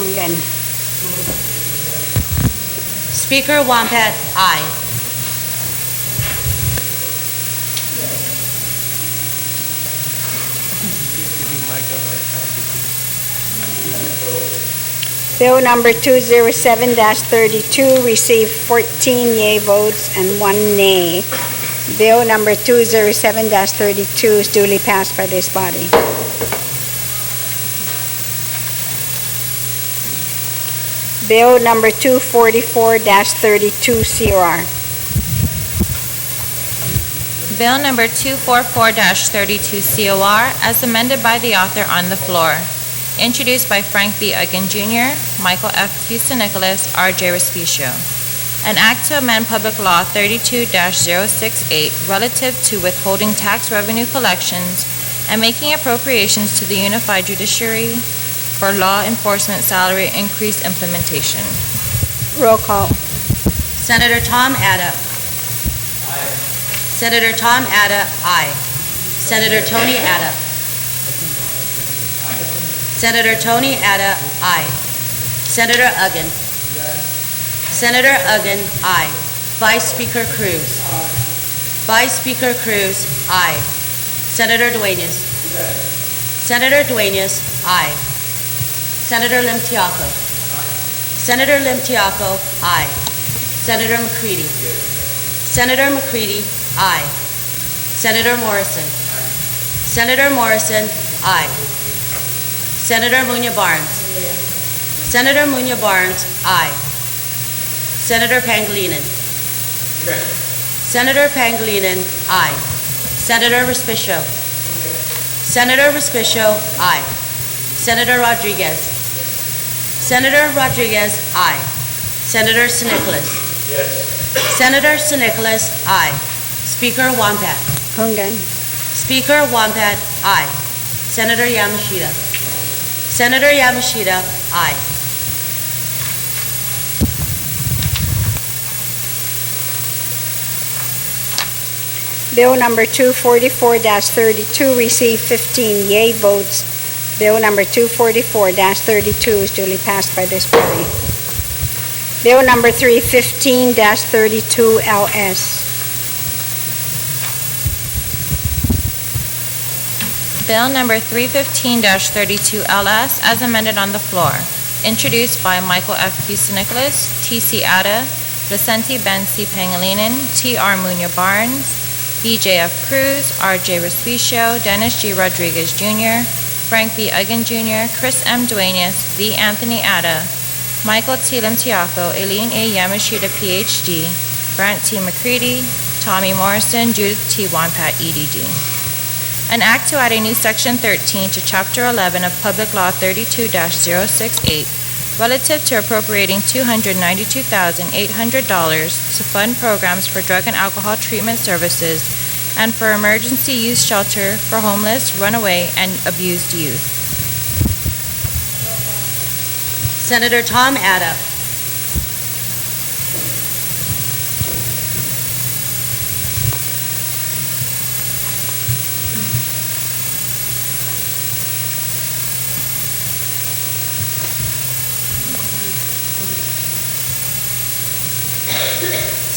Kungan. Speaker Wampat, aye. Bill number 207-32 received 14 yea votes and 1 nay. Bill number 207-32 is duly passed by this body. Bill number 244-32 COR. Bill number 244-32 COR, as amended by the author on the floor. Introduced by Frank B. Uggan Jr., Michael F. Houston Nicholas, R.J. Respicio. An act to amend Public Law 32-068 relative to withholding tax revenue collections and making appropriations to the Unified Judiciary for law enforcement salary increase implementation. Roll call. Senator Tom Adda. Aye. Senator Tom Adda, aye. Senator Tony Adda. Senator Tony Adda, aye. Senator Uggan. Senator Uggan, aye. Vice Speaker Cruz. Vice Speaker Cruz, aye. Senator Dueñas. Senator Dueñas, aye. Senator Lim-Tiaco. Senator Lim-Tiaco, aye. Senator McCready. Senator McCready, aye. Senator Morrison. Senator Morrison, aye. Senator Munya Barnes. Senator Munya Barnes, aye. Senator Pangilinan. Senator Pangilinan, aye. Senator Respicio. Senator Respicio, aye. Senator Rodriguez. Senator Rodriguez, aye. Senator Sinicolas. Senator Sinicolas, aye. Speaker Wampat. Kungan. Speaker Wampat, aye. Senator Yamashita. Senator Yamashita, aye. Bill number 244-32 received 15 yea votes. Bill number 244-32 is duly passed by this body. Bill number 315-32 LS. Bill number 315-32 LS, as amended on the floor. Introduced by Michael F. Houston Nicholas, T.C. Adda, Vicente Ben C. Pangilinan, T.R. Munya Barnes, B.J.F. Cruz, R.J. Respicio, Dennis G. Rodriguez Jr., Frank B. Uggan Jr., Chris M. Dueñas, V. Anthony Adda, Michael T. Lim-Tiaco, Eileen A. Yamashita, Ph.D., Brant T. McCready, Tommy Morrison, Judith T. Wampat, EDD. An act to add a new Section 13 to Chapter 11 of Public Law 32-068 relative to appropriating $292,800 to fund programs for drug and alcohol treatment services and for emergency youth shelter for homeless, runaway, and abused youth. Senator Tom Adda.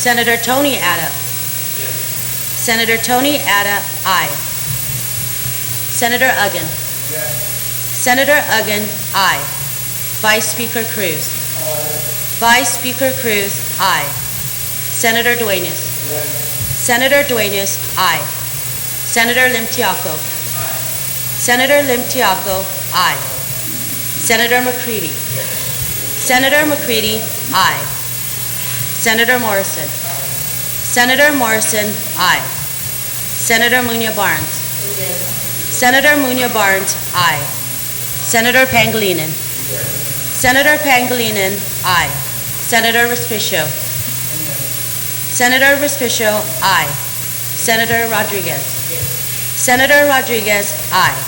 Senator Tony Adda. Senator Tony Adda, aye. Senator Uggan. Senator Uggan, aye. Vice Speaker Cruz. Vice Speaker Cruz, aye. Senator Dueñas. Senator Dueñas, aye. Senator Lim-Tiaco. Senator Lim-Tiaco, aye. Senator McCready. Senator McCready, aye. Senator Morrison. Senator Morrison, aye. Senator Munya Barnes. Senator Munya Barnes, aye. Senator Pangilinan. Senator Pangilinan, aye. Senator Respicio. Senator Respicio, aye. Senator Rodriguez. Senator Rodriguez, aye.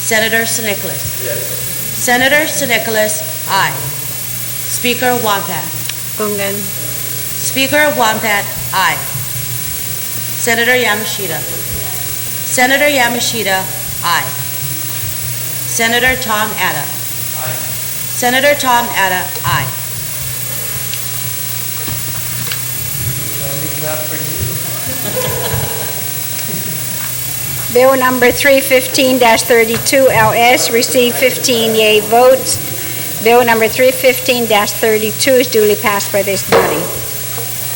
Senator Sinicolas. Senator Sinicolas, aye. Speaker Wampat. Kungan. Speaker Wampat, aye. Senator Yamashita. Senator Yamashita, aye. Senator Tom Adda. Senator Tom Atta, aye. Bill number 315-32 LS received 15 yea votes. Bill number 315-32 is duly passed by this body.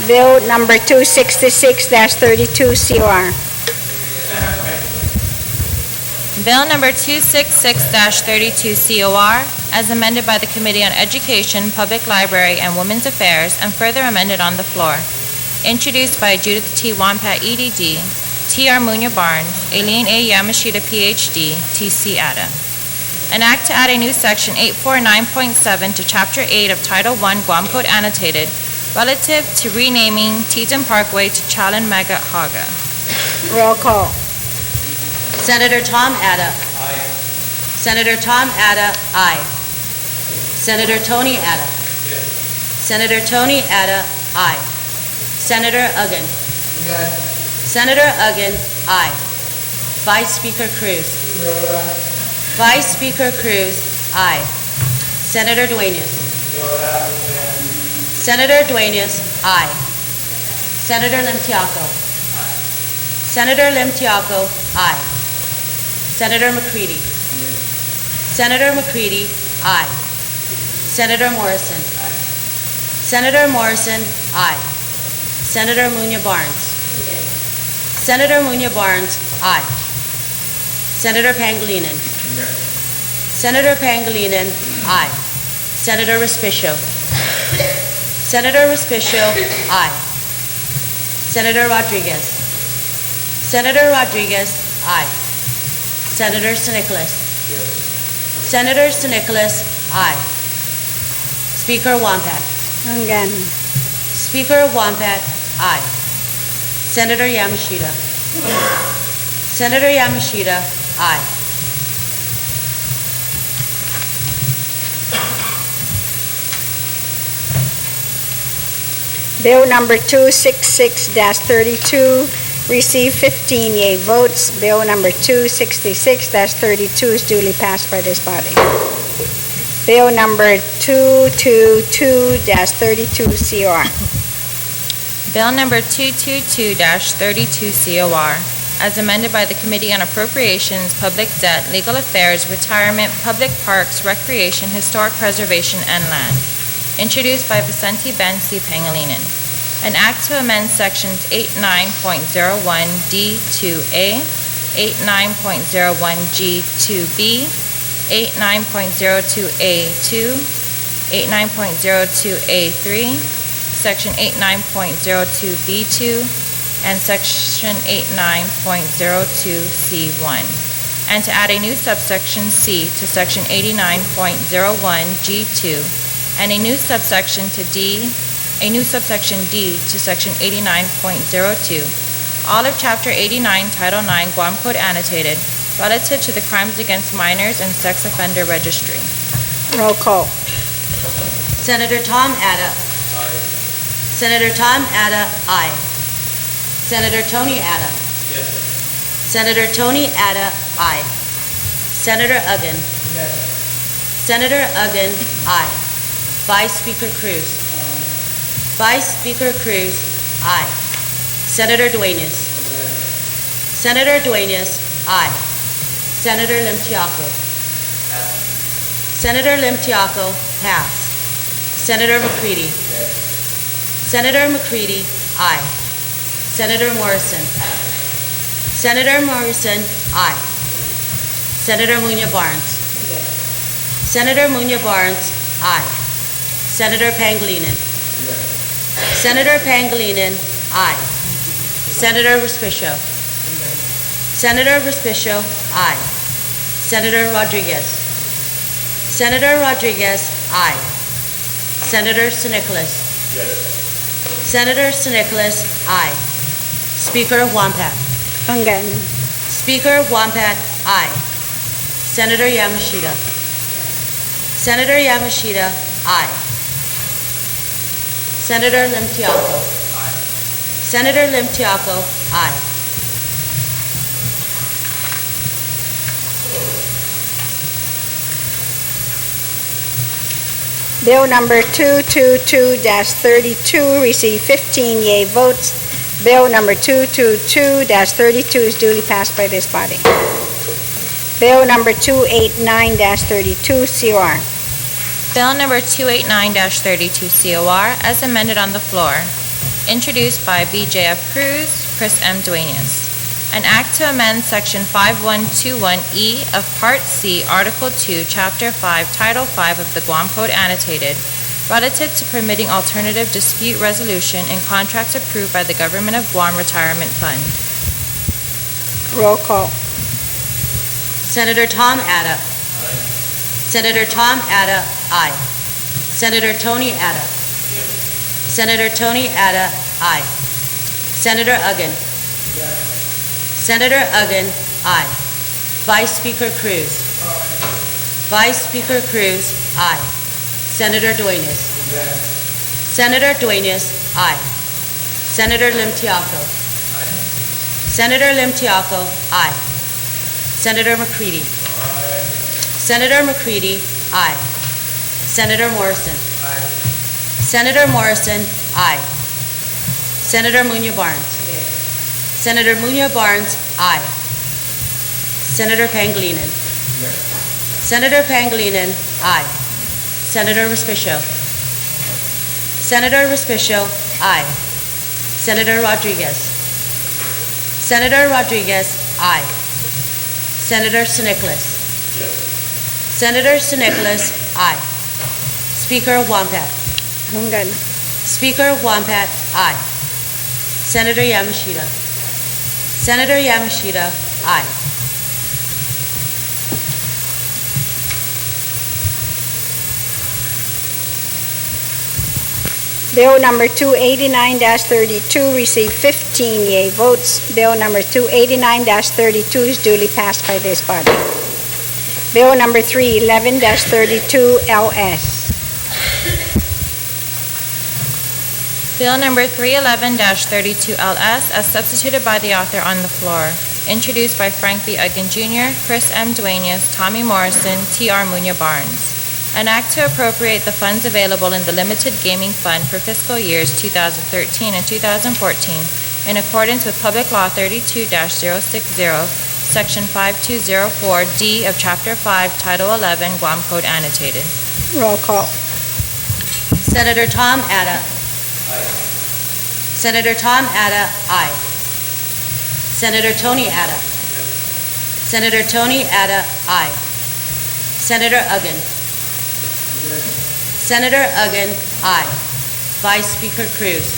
Bill number 266-32 COR. Bill number 266-32 COR, as amended by the Committee on Education, Public Library, and Women's Affairs, and further amended on the floor. Introduced by Judith T. Wampat, EDD, T.R. Munya Barnes, Aileen A. Yamashita, Ph.D., T.C. Atta. An act to add a new section 849.7 to Chapter 8 of Title I Guam Code Annotated relative to renaming Teton Parkway to Chalan Magat Haga. Roll call. Senator Tom Atta. Aye. Senator Tom Atta, aye. Senator Tony Atta. Yes. Senator Tony Atta, aye. Senator Uggan. Yes. Senator Uggan, aye. Vice Speaker Cruz. Vice Speaker Cruz, aye. Senator Duenas. Senator Duenas, aye. Senator Limtiaco. Senator Limtiaco, aye. Senator McCready. Senator McCready, aye. Senator Morrison. Senator Morrison, aye. Senator Munya Barnes. Senator Munya Barnes, aye. Senator Pangilinan. Senator Pangilinan, aye. Senator Respicio. Senator Respicio, aye. Senator Rodriguez. Senator Rodriguez, aye. Senator Sinicholas. Senator Sinicholas, aye. Speaker Wampat. Again. Speaker Wampat, aye. Senator Yamashita. Senator Yamashita, aye. Bill number 266-32 received 15 yea votes. Bill number 266-32 is duly passed by this body. Bill number 222-32 COR. Bill number 222-32 COR, as amended by the Committee on Appropriations, Public Debt, Legal Affairs, Retirement, Public Parks, Recreation, Historic Preservation, and Land. Introduced by Vicente Ben C. Pangilinan. An act to amend sections 89.01D2A, 89.01G2B, 89.02A2, 89.02A3, Section 89.02B2, and Section 89.02C1, and to add a new subsection C to Section 89.01G2, and a new subsection D to Section 89.02, all of Chapter 89, Title 9, Guam Code Annotated, relative to the Crimes Against Minors and Sex Offender Registry. Roll call. Senator Tom Atta. Aye. Senator Tom Atta, aye. Senator Tony Atta. Yes. Senator Tony Atta, aye. Senator Uggan. Yes. Senator Uggan, aye. Vice Speaker Cruz. Vice Speaker Cruz, aye. Senator Duenas. Senator Duenas, aye. Senator Limtiaco. Senator Limtiaco, pass. Senator McCready. Senator McCready, aye. Senator Morrison. Senator Morrison, aye. Senator Munya Barnes. Senator Munya Barnes, aye. Senator Pangilinan. Senator Pangilinan, aye. Senator Respicio. Senator Respicio, aye. Senator Rodriguez. Senator Rodriguez, aye. Senator Sinicholas. Senator Sinicholas, aye. Speaker Wampat. Again. Speaker Wampat, aye. Senator Yamashita. Senator Yamashita, aye. Senator Limtiaco. Senator Limtiaco, aye. Bill number 222-32 received 15 yea votes. Bill number 222-32 is duly passed by this body. Bill number 289-32 COR. Bill number 289-32 COR, as amended on the floor, introduced by BJF Cruz, Chris M. Duenas. An act to amend Section 5121E of Part C, Article 2, Chapter 5, Title 5 of the Guam Code Annotated, relative to permitting alternative dispute resolution in contracts approved by the Government of Guam Retirement Fund. Roll call. Senator Tom Ada. Senator Tom Ada, aye. Senator Tony Ada. Senator Tony Ada, aye. Senator Uggan. Senator Uggan, aye. Vice Speaker Cruz. Vice Speaker Cruz, aye. Senator Duenas. Senator Duenas, aye. Senator Lim Tiaco. Senator Lim Tiaco, aye. Senator McCready. Senator McCready, aye. Senator Morrison. Senator Morrison, aye. Senator Munya Barnes. Senator Munya Barnes, aye. Senator Pangilinan. Senator Pangilinan, aye. Senator Respicio. Senator Respicio, aye. Senator Rodriguez. Senator Rodriguez, aye. Senator Sinicolas. Senator Sinicolas, aye. Speaker Wampat. Hungan. Speaker Wampat, aye. Senator Yamashita. Senator Yamashita, aye. Bill number 289-32 received 15 yea votes. Bill number 289-32 is duly passed by this body. Bill number 311-32 LS. Bill number 311-32 LS, as substituted by the author on the floor, introduced by Frank B. Uggan Jr., Chris M. Duenas, Tommy Morrison, T.R. Munya Barnes. An act to appropriate the funds available in the Limited Gaming Fund for fiscal years 2013 and 2014 in accordance with Public Law 32-060, Section 5204D of Chapter 5, Title 11, Guam Code Annotated. Roll call. Senator Tom Ada. Senator Tom Ada, aye. Senator Tony Ada. Senator Tony Ada, aye. Senator Uggan. Senator Uggan, aye. Vice Speaker Cruz.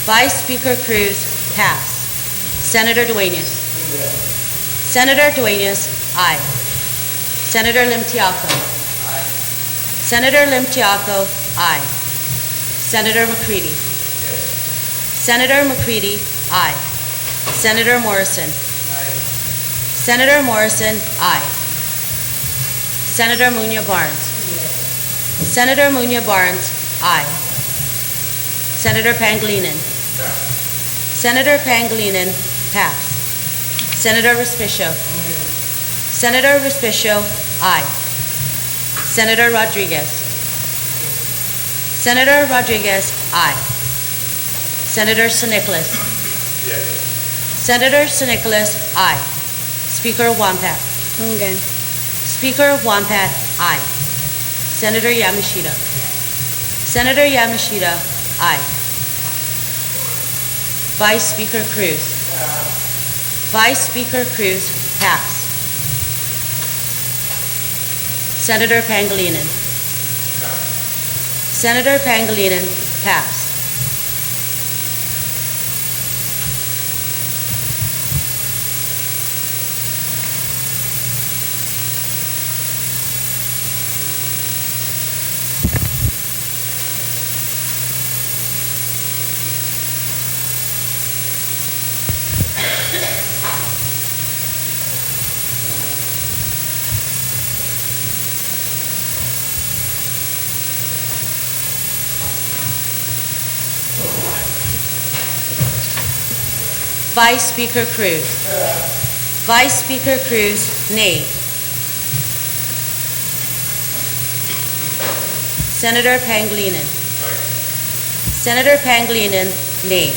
Vice Speaker Cruz, pass. Senator Duenas. Senator Duenas, aye. Senator Lim Tiaco. Senator Lim Tiaco, aye. Senator McCready. Senator McCready, aye. Senator Morrison. Senator Morrison, aye. Senator Munya Barnes. Senator Munya Barnes, aye. Senator Pangilinan. Senator Pangilinan, pass. Senator Respicio. Senator Respicio, aye. Senator Rodriguez. Senator Rodriguez, aye. Senator Sinicolas. Senator Sinicolas, aye. Speaker Wampat. Hungan. Speaker Wampat, aye. Senator Yamashita. Senator Yamashita, aye. Vice Speaker Cruz. Vice Speaker Cruz, pass. Senator Pangilinan. Senator Pangilinan, pass. Vice Speaker Cruz. Vice Speaker Cruz, nay. Senator Pangilinan. Senator Pangilinan, nay.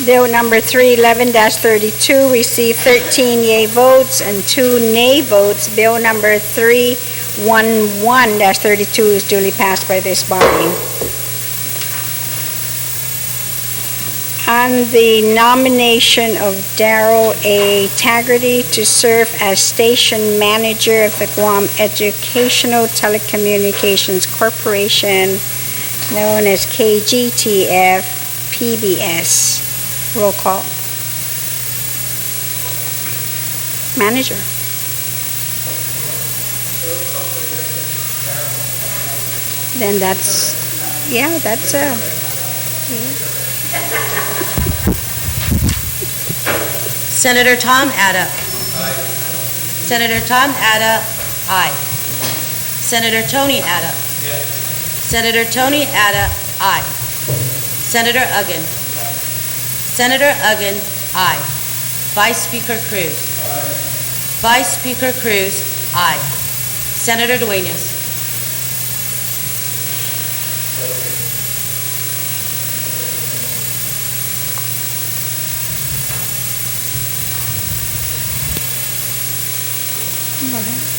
Bill number 311-32 received 13 yea votes and 2 nay votes. Bill number 311-32 is duly passed by this body. On the nomination of Darrell A. Taggarty to serve as station manager of the Guam Educational Telecommunications Corporation, known as KGTF PBS. Roll call. Manager. Then that's Senator Tom Ada. Senator Tom Ada, aye. Senator Tony Ada. Senator Tony Ada, aye. Senator Uggan. Senator Uggan, aye. Vice Speaker Cruz. Vice Speaker Cruz, aye. Senator Dueñas. Go ahead.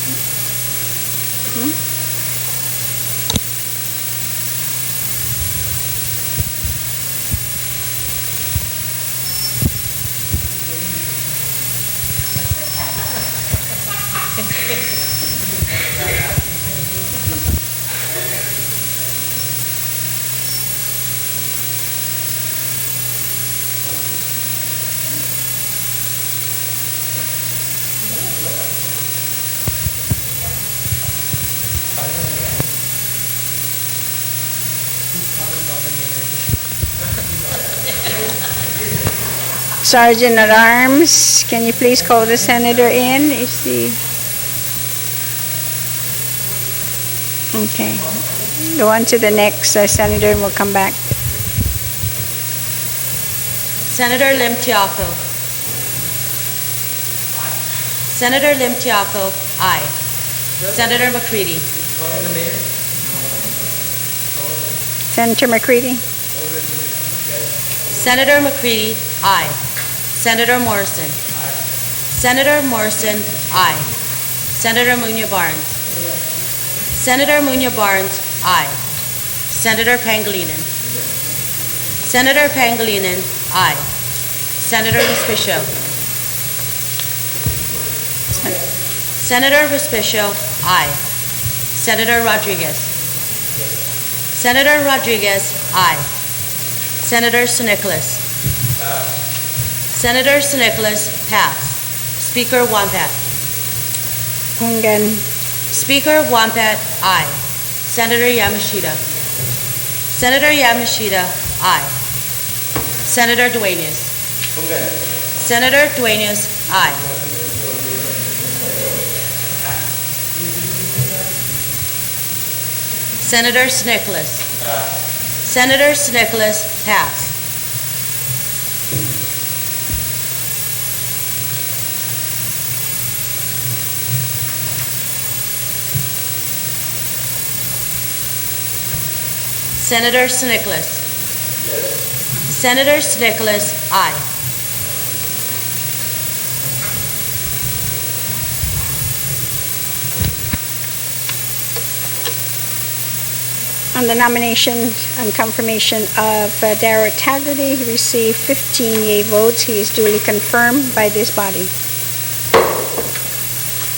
Sergeant at Arms, can you please call the senator in? Is he? Okay. Go on to the next senator and we'll come back. Senator Lim Tiaco. Senator Lim Tiaco, aye. Senator McCready. Senator McCready? Senator McCready, aye. Senator Morrison. Senator Morrison, aye. Senator Muñoz Barnes. Senator Muñoz Barnes, aye. Senator Pangilinan. Senator Pangilinan, aye. Senator Respicio. Senator Respicio, aye. Senator Rodriguez. Senator Rodriguez, aye. Senator Sinicolas. Senator Sinicolas, pass. Speaker Wampat. Ungan. Speaker Wampat, aye. Senator Yamashita. Senator Yamashita, aye. Senator Dueñas. Senator Dueñas, aye. Senator Sinicolas. Senator Sinicolas, pass. Senator Sinicolas. Senator Sinicolas, aye. On the nomination and confirmation of Darrell Taggarty, he received 15 yea votes. He is duly confirmed by this body.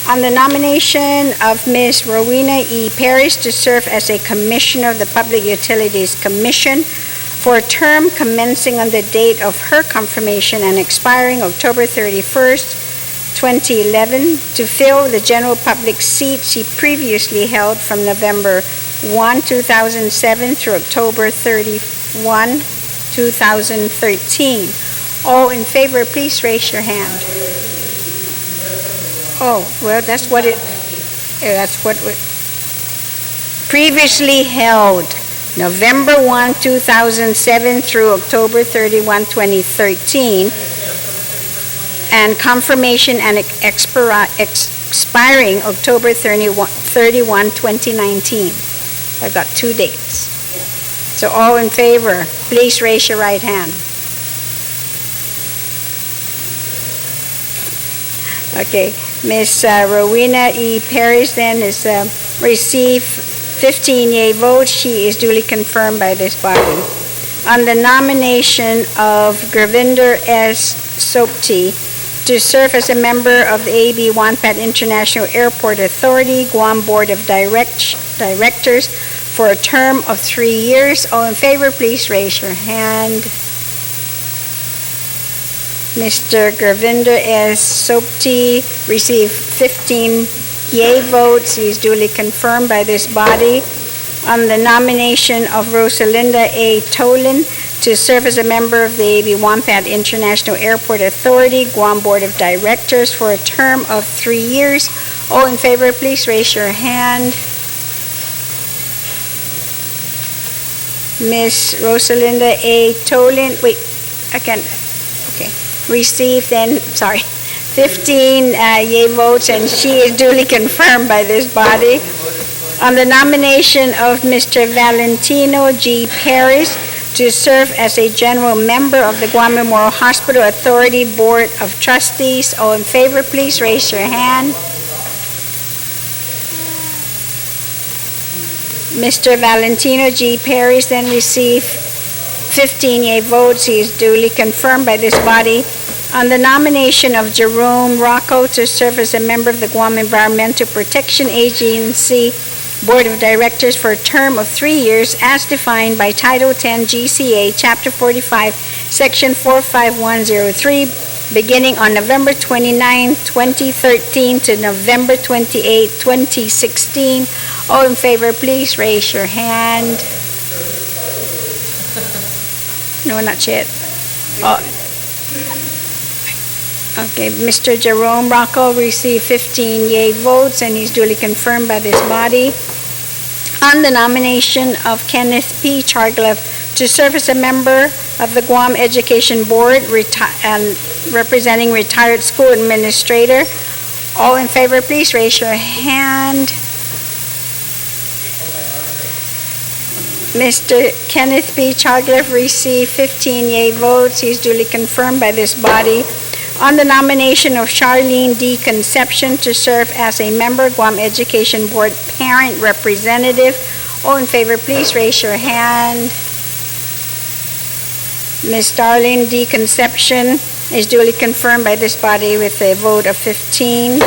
On the nomination of Ms. Rowena E. Parrish to serve as a commissioner of the Public Utilities Commission for a term commencing on the date of her confirmation and expiring October 31st, 2011, to fill the general public seat she previously held from November 1, 2007 through October 31, 2013. All in favor, please raise your hand. Oh, well, that's what it previously held November 1, 2007 through October 31, 2013, and confirmation and expiring October 31, 2019. I've got 2 dates. So all in favor, please raise your right hand. Okay, Ms. Rowena E. Paris then is received 15 yea votes. She is duly confirmed by this body. On the nomination of Gurvinder S. Sopti to serve as a member of the AB Wanpat International Airport Authority Guam Board of Directors for a term of 3 years. All in favor, please raise your hand. Mr. Gurvinder S. Sopti received 15 yea votes. He is duly confirmed by this body. On the nomination of Rosalinda A. Tolan to serve as a member of the AB Wampat International Airport Authority Guam Board of Directors for a term of 3 years. All in favor, please raise your hand. Ms. Rosalinda A. Tolan, received 15 yea votes, and she is duly confirmed by this body. On the nomination of Mr. Valentino G. Paris to serve as a general member of the Guam Memorial Hospital Authority Board of Trustees, all in favor, please raise your hand. Mr. Valentino G. Paris then received 15 yea votes. He is duly confirmed by this body. On the nomination of Jerome Rocco to serve as a member of the Guam Environmental Protection Agency Board of Directors for a term of 3 years as defined by Title 10 GCA Chapter 45, Section 45103, beginning on November 29, 2013 to November 28, 2016. All in favor, please raise your hand. No, not yet. Okay, Mr. Jerome Rocco received 15 yea votes, and he's duly confirmed by this body. On the nomination of Kenneth P. Chargleff to serve as a member of the Guam Education Board representing retired school administrator, all in favor, please raise your hand. Mr. Kenneth P. Chargleff received 15 yea votes. He's duly confirmed by this body. On the nomination of Charlene D. Conception to serve as a member, Guam Education Board Parent Representative, all in favor, please raise your hand. Ms. Darlene D. Conception is duly confirmed by this body with a vote of 15.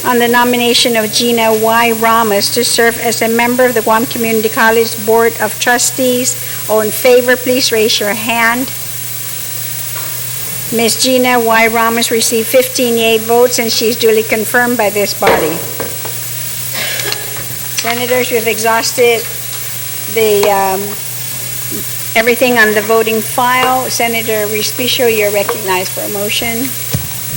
On the nomination of Gina Y. Ramos to serve as a member of the Guam Community College Board of Trustees, all in favor, please raise your hand. Ms. Gina Y. Ramos received 15 yea votes, and she is duly confirmed by this body. Senators, we have exhausted everything on the voting file. Senator Respicio, you're recognized for a motion.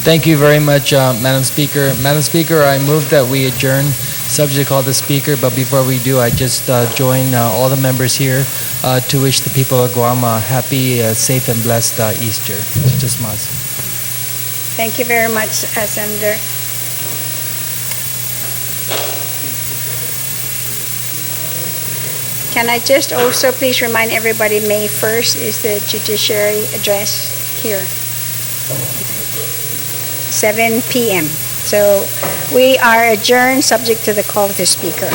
Thank you very much, Madam Speaker. Madam Speaker, I move that we adjourn, subject to call the Speaker, but before we do, I just join all the members here to wish the people of Guam a happy, safe, and blessed Easter. Just mas. Thank you very much, Senator. Can I just also please remind everybody, May 1st is the judiciary address here. 7 p.m. So we are adjourned, subject to the call of the Speaker.